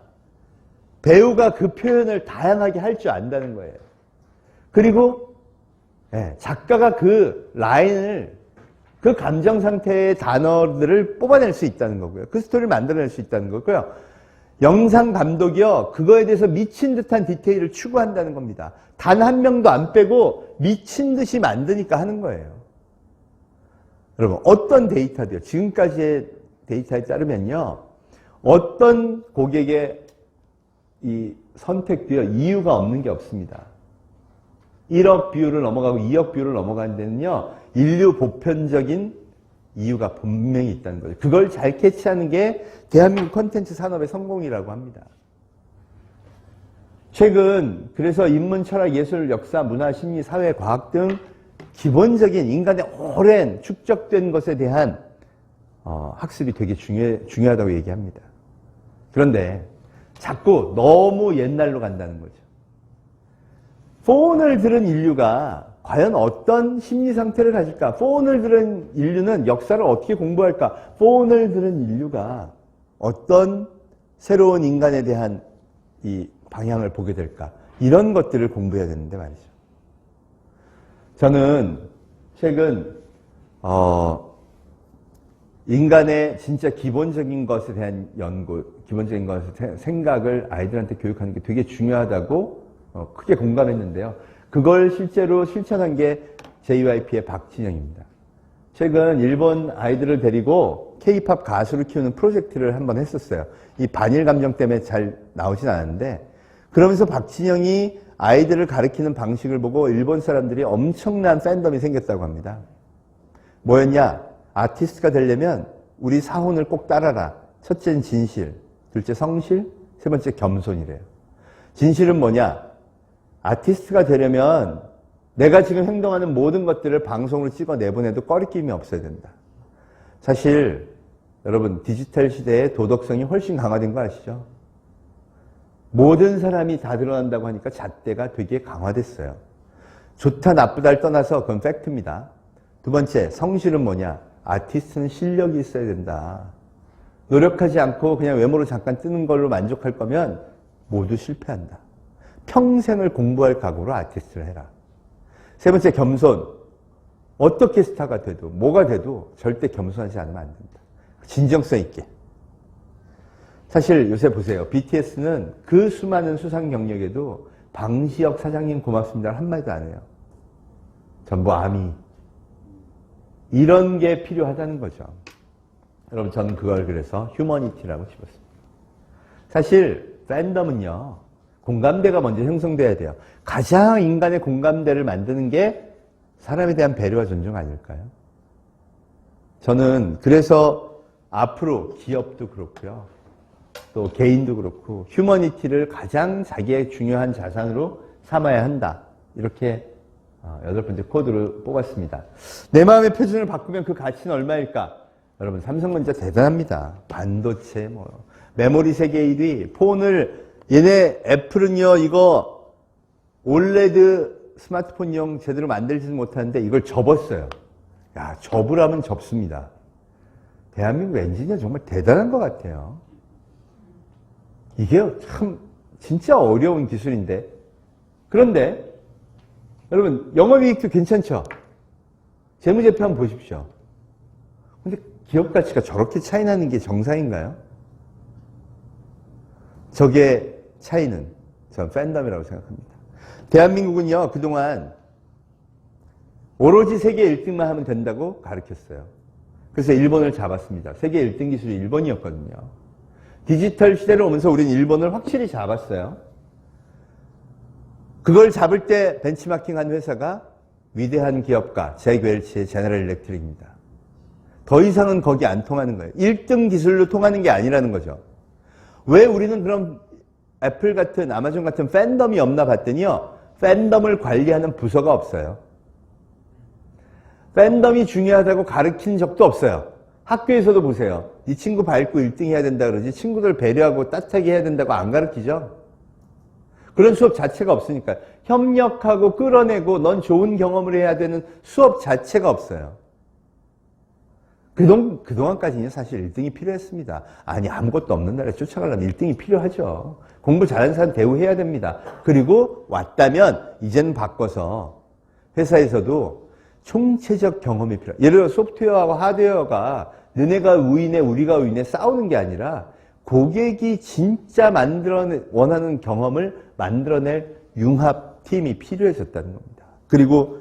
[SPEAKER 2] 배우가 그 표현을 다양하게 할 줄 안다는 거예요. 그리고 작가가 그 라인을, 그 감정 상태의 단어들을 뽑아낼 수 있다는 거고요. 그 스토리를 만들어낼 수 있다는 거고요. 영상 감독이요, 그거에 대해서 미친 듯한 디테일을 추구한다는 겁니다. 단 한 명도 안 빼고 미친 듯이 만드니까 하는 거예요. 여러분, 어떤 데이터도요, 지금까지의 데이터에 따르면요, 어떤 고객의 이 선택도요, 이유가 없는 게 없습니다. 1억 뷰를 넘어가고 2억 뷰를 넘어가는 데는요, 인류 보편적인 이유가 분명히 있다는 거죠. 그걸 잘 캐치하는 게 대한민국 콘텐츠 산업의 성공이라고 합니다. 최근 그래서 인문, 철학, 예술, 역사, 문화, 심리, 사회, 과학 등 기본적인 인간의 오랜 축적된 것에 대한 학습이 되게 중요하다고 얘기합니다. 그런데 자꾸 너무 옛날로 간다는 거죠. 폰을 들은 인류가 과연 어떤 심리 상태를 가질까? 폰을 들은 인류는 역사를 어떻게 공부할까? 폰을 들은 인류가 어떤 새로운 인간에 대한 이 방향을 보게 될까? 이런 것들을 공부해야 되는데 말이죠. 저는 최근 인간의 진짜 기본적인 것에 대한 연구, 기본적인 것의 생각을 아이들한테 교육하는 게 되게 중요하다고 크게 공감했는데요. 그걸 실제로 실천한 게 JYP의 박진영입니다. 최근 일본 아이들을 데리고 K-팝 가수를 키우는 프로젝트를 한번 했었어요. 이 반일 감정 때문에 잘 나오진 않았는데, 그러면서 박진영이 아이들을 가르치는 방식을 보고 일본 사람들이 엄청난 팬덤이 생겼다고 합니다. 뭐였냐? 아티스트가 되려면 우리 사혼을 꼭 따라라. 첫째는 진실, 둘째 성실, 세 번째 겸손이래요. 진실은 뭐냐? 아티스트가 되려면 내가 지금 행동하는 모든 것들을 방송으로 찍어 내보내도 꺼리낌이 없어야 된다. 사실 여러분, 디지털 시대에 도덕성이 훨씬 강화된 거 아시죠? 모든 사람이 다 드러난다고 하니까 잣대가 되게 강화됐어요. 좋다 나쁘다를 떠나서 그건 팩트입니다. 두 번째, 성실은 뭐냐? 아티스트는 실력이 있어야 된다. 노력하지 않고 그냥 외모로 잠깐 뜨는 걸로 만족할 거면 모두 실패한다. 평생을 공부할 각오로 아티스트를 해라. 세 번째, 겸손. 어떻게 스타가 돼도 뭐가 돼도 절대 겸손하지 않으면 안 된다. 진정성 있게. 사실 요새 보세요. BTS는 그 수많은 수상 경력에도 방시혁 사장님 고맙습니다 한마디도 안 해요. 전부 아미. 이런 게 필요하다는 거죠. 여러분, 저는 그걸 그래서 휴머니티라고 집었습니다. 사실 팬덤은요, 공감대가 먼저 형성돼야 돼요. 가장 인간의 공감대를 만드는 게 사람에 대한 배려와 존중 아닐까요? 저는 그래서 앞으로 기업도 그렇고요, 또 개인도 그렇고 휴머니티를 가장 자기의 중요한 자산으로 삼아야 한다. 이렇게 8번째 코드를 뽑았습니다. 내 마음의 표준을 바꾸면 그 가치는 얼마일까? 여러분, 삼성전자 대단합니다. 반도체, 메모리 세계 1위, 폰을, 얘네 애플은요, 이거 올레드 스마트폰용 제대로 만들지는 못하는데 이걸 접었어요. 야, 접으라면 접습니다. 대한민국 엔지니어 정말 대단한 것 같아요. 이게 참 진짜 어려운 기술인데, 그런데 여러분, 영업이익도 괜찮죠? 재무제표 한번 보십시오. 근데 기업 가치가 저렇게 차이 나는 게 정상인가요? 저게 차이는 전 팬덤이라고 생각합니다. 대한민국은요, 그동안 오로지 세계 1등만 하면 된다고 가르쳤어요. 그래서 일본을 잡았습니다. 세계 1등 기술이 일본이었거든요. 디지털 시대로 오면서 우리는 일본을 확실히 잡았어요. 그걸 잡을 때 벤치마킹한 회사가 위대한 기업가 잭 웰치의 제너럴 일렉트릭입니다. 더 이상은 거기 안 통하는 거예요. 1등 기술로 통하는 게 아니라는 거죠. 왜 우리는 그럼 애플 같은, 아마존 같은 팬덤이 없나 봤더니요, 팬덤을 관리하는 부서가 없어요. 팬덤이 중요하다고 가르친 적도 없어요. 학교에서도 보세요. 이 친구 밟고 1등 해야 된다 그러지 친구들 배려하고 따뜻하게 해야 된다고 안 가르치죠. 그런 수업 자체가 없으니까. 협력하고 끌어내고 넌 좋은 경험을 해야 되는 수업 자체가 없어요. 그동안까지는 사실 1등이 필요했습니다. 아니, 아무것도 없는 나라에 쫓아가려면 1등이 필요하죠. 공부 잘하는 사람 대우해야 됩니다. 그리고 왔다면 이제는 바꿔서 회사에서도 총체적 경험이 필요해요. 예를 들어 소프트웨어하고 하드웨어가 너네가 우위네 우리가 우위네 싸우는 게 아니라 고객이 진짜 원하는 경험을 만들어낼 융합팀이 필요해졌다는 겁니다. 그리고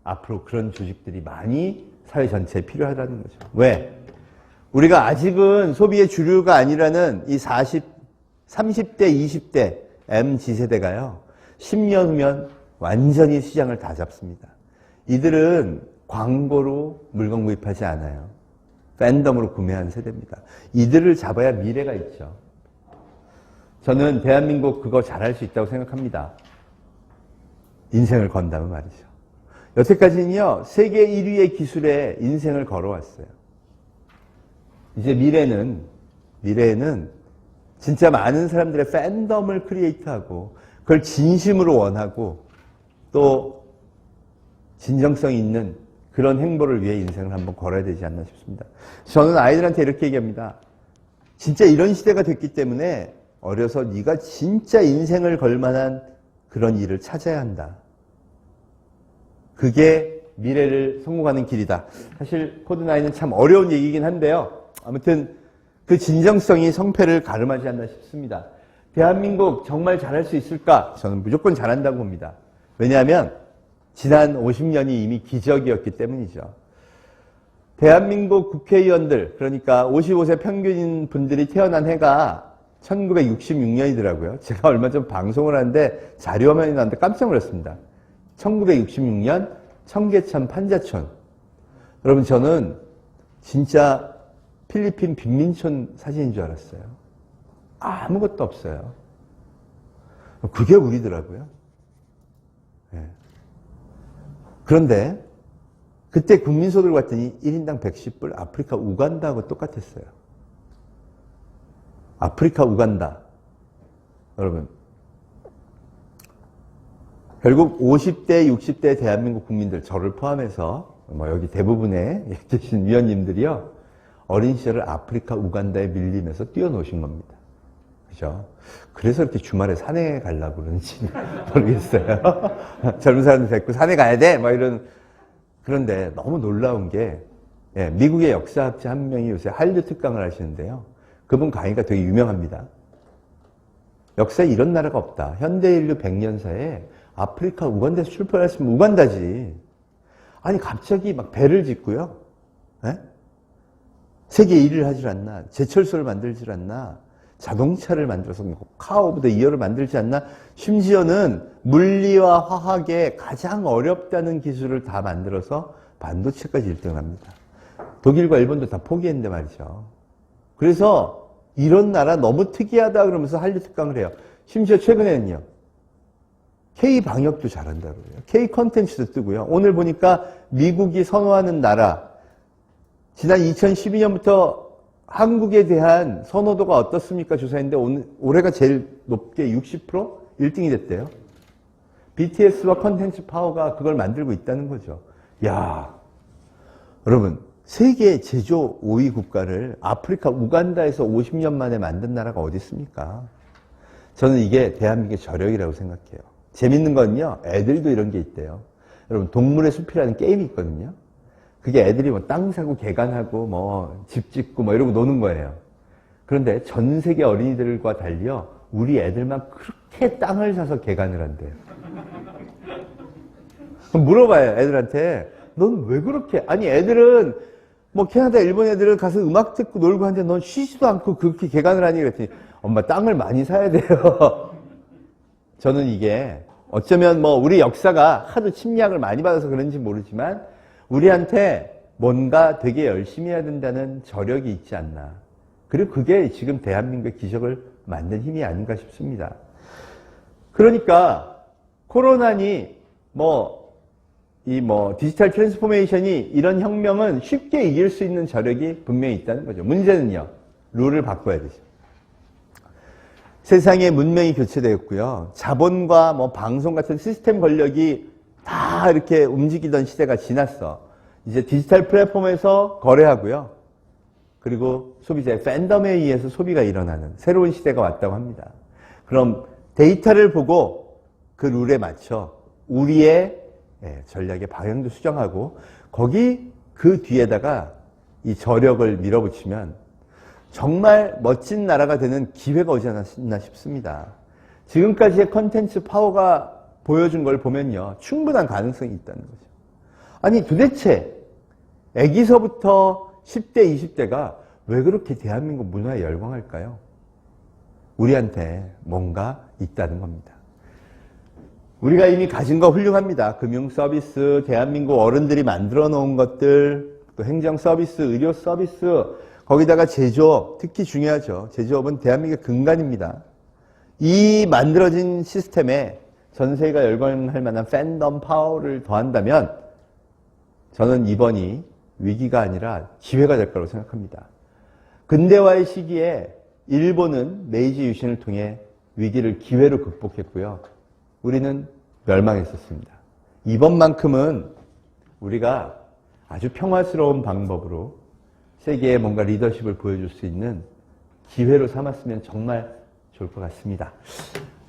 [SPEAKER 2] 앞으로 그런 조직들이 많이 사회 전체에 필요하다는 거죠. 왜? 우리가 아직은 소비의 주류가 아니라는 이 30대, 20대 MZ세대가요. 10년 후면 완전히 시장을 다 잡습니다. 이들은 광고로 물건 구입하지 않아요. 팬덤으로 구매하는 세대입니다. 이들을 잡아야 미래가 있죠. 저는 대한민국 그거 잘할 수 있다고 생각합니다. 인생을 건다면 말이죠. 여태까지는요, 세계 1위의 기술에 인생을 걸어왔어요. 이제 미래는 진짜 많은 사람들의 팬덤을 크리에이트하고 그걸 진심으로 원하고 또 진정성 있는 그런 행보를 위해 인생을 한번 걸어야 되지 않나 싶습니다. 저는 아이들한테 이렇게 얘기합니다. 진짜 이런 시대가 됐기 때문에 어려서 네가 진짜 인생을 걸 만한 그런 일을 찾아야 한다. 그게 미래를 성공하는 길이다. 사실 코드9은 참 어려운 얘기긴 한데요. 아무튼 그 진정성이 성패를 가름하지 않나 싶습니다. 대한민국 정말 잘할 수 있을까? 저는 무조건 잘한다고 봅니다. 왜냐하면 지난 50년이 이미 기적이었기 때문이죠. 대한민국 국회의원들, 그러니까 55세 평균인 분들이 태어난 해가 1966년이더라고요. 제가 얼마 전 방송을 하는데 자료화면이 나왔는데 깜짝 놀랐습니다. 1966년 청계천 판자촌. 여러분, 저는 진짜 필리핀 빈민촌 사진인 줄 알았어요. 아무것도 없어요. 그게 우리더라고요. 네. 그런데 그때 국민소득을 봤더니 1인당 110불, 아프리카 우간다하고 똑같았어요. 아프리카 우간다. 여러분, 결국 50대, 60대 대한민국 국민들, 저를 포함해서 여기 대부분의 계신 위원님들이요, 어린 시절을 아프리카 우간다에 밀리면서 뛰어노신 겁니다. 그죠? 그래서 이렇게 주말에 산에 가려고 그러는지 모르겠어요. 젊은 사람들 데리고 산에 가야 돼! 이런. 그런데 너무 놀라운 게, 미국의 역사학자 한 명이 요새 한류 특강을 하시는데요. 그분 강의가 되게 유명합니다. 역사에 이런 나라가 없다. 현대 인류 100년사에 아프리카 우간다에서 출발했으면 우간다지. 아니, 갑자기 막 배를 짓고요. 세계 1위를 하질 않나. 제철소를 만들질 않나. 자동차를 만들어서 카 오브 더 이어를 만들지 않나. 심지어는 물리와 화학에 가장 어렵다는 기술을 다 만들어서 반도체까지 1등을 합니다. 독일과 일본도 다 포기했는데 말이죠. 그래서 이런 나라 너무 특이하다 그러면서 한류 특강을 해요. 심지어 최근에는요. K-방역도 잘한다고 그래요. K-컨텐츠도 뜨고요. 오늘 보니까 미국이 선호하는 나라, 지난 2012년부터 한국에 대한 선호도가 어떻습니까? 조사했는데 올해가 제일 높게 60%? 1등이 됐대요. BTS와 컨텐츠 파워가 그걸 만들고 있다는 거죠. 야, 여러분, 세계 제조 5위 국가를 아프리카 우간다에서 50년 만에 만든 나라가 어디 있습니까? 저는 이게 대한민국의 저력이라고 생각해요. 재밌는 건요, 애들도 이런 게 있대요. 여러분, 동물의 숲이라는 게임이 있거든요. 그게 애들이 땅 사고 개간하고 집 짓고 이러고 노는 거예요. 그런데 전 세계 어린이들과 달리요, 우리 애들만 그렇게 땅을 사서 개간을 한대요. 그럼 물어봐요, 애들한테. 넌 왜 그렇게? 아니, 애들은 캐나다, 일본 애들은 가서 음악 듣고 놀고 하는데 넌 쉬지도 않고 그렇게 개간을 하니? 그랬더니 엄마 땅을 많이 사야 돼요. 저는 이게 어쩌면 우리 역사가 하도 침략을 많이 받아서 그런지 모르지만 우리한테 뭔가 되게 열심히 해야 된다는 저력이 있지 않나. 그리고 그게 지금 대한민국의 기적을 만든 힘이 아닌가 싶습니다. 그러니까 코로나니 이 디지털 트랜스포메이션이 이런 혁명은 쉽게 이길 수 있는 저력이 분명히 있다는 거죠. 문제는요, 룰을 바꿔야 되죠. 세상의 문명이 교체되었고요. 자본과 방송 같은 시스템 권력이 다 이렇게 움직이던 시대가 지났어. 이제 디지털 플랫폼에서 거래하고요. 그리고 소비자의 팬덤에 의해서 소비가 일어나는 새로운 시대가 왔다고 합니다. 그럼 데이터를 보고 그 룰에 맞춰 우리의 전략의 방향도 수정하고 거기 그 뒤에다가 이 저력을 밀어붙이면 정말 멋진 나라가 되는 기회가 오지 않았나 싶습니다. 지금까지의 컨텐츠 파워가 보여준 걸 보면요, 충분한 가능성이 있다는 거죠. 아니 도대체 애기서부터 10대, 20대가 왜 그렇게 대한민국 문화에 열광할까요? 우리한테 뭔가 있다는 겁니다. 우리가 이미 가진 거 훌륭합니다. 금융 서비스, 대한민국 어른들이 만들어 놓은 것들, 또 행정 서비스, 의료 서비스, 거기다가 제조업, 특히 중요하죠. 제조업은 대한민국의 근간입니다. 이 만들어진 시스템에 전 세계가 열광할 만한 팬덤 파워를 더한다면 저는 이번이 위기가 아니라 기회가 될 거라고 생각합니다. 근대화의 시기에 일본은 메이지 유신을 통해 위기를 기회로 극복했고요. 우리는 멸망했었습니다. 이번만큼은 우리가 아주 평화스러운 방법으로 세계에 뭔가 리더십을 보여줄 수 있는 기회로 삼았으면 정말 좋을 것 같습니다.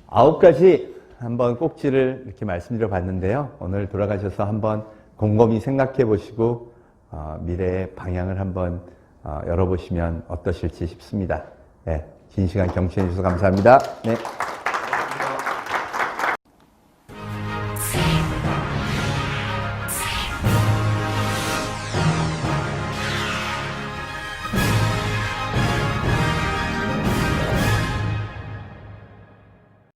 [SPEAKER 2] 9가지 한번 꼭지를 이렇게 말씀드려 봤는데요. 오늘 돌아가셔서 한번 곰곰이 생각해 보시고 미래의 방향을 한번 열어보시면 어떠실지 싶습니다. 네, 긴 시간 경청해 주셔서 감사합니다. 네.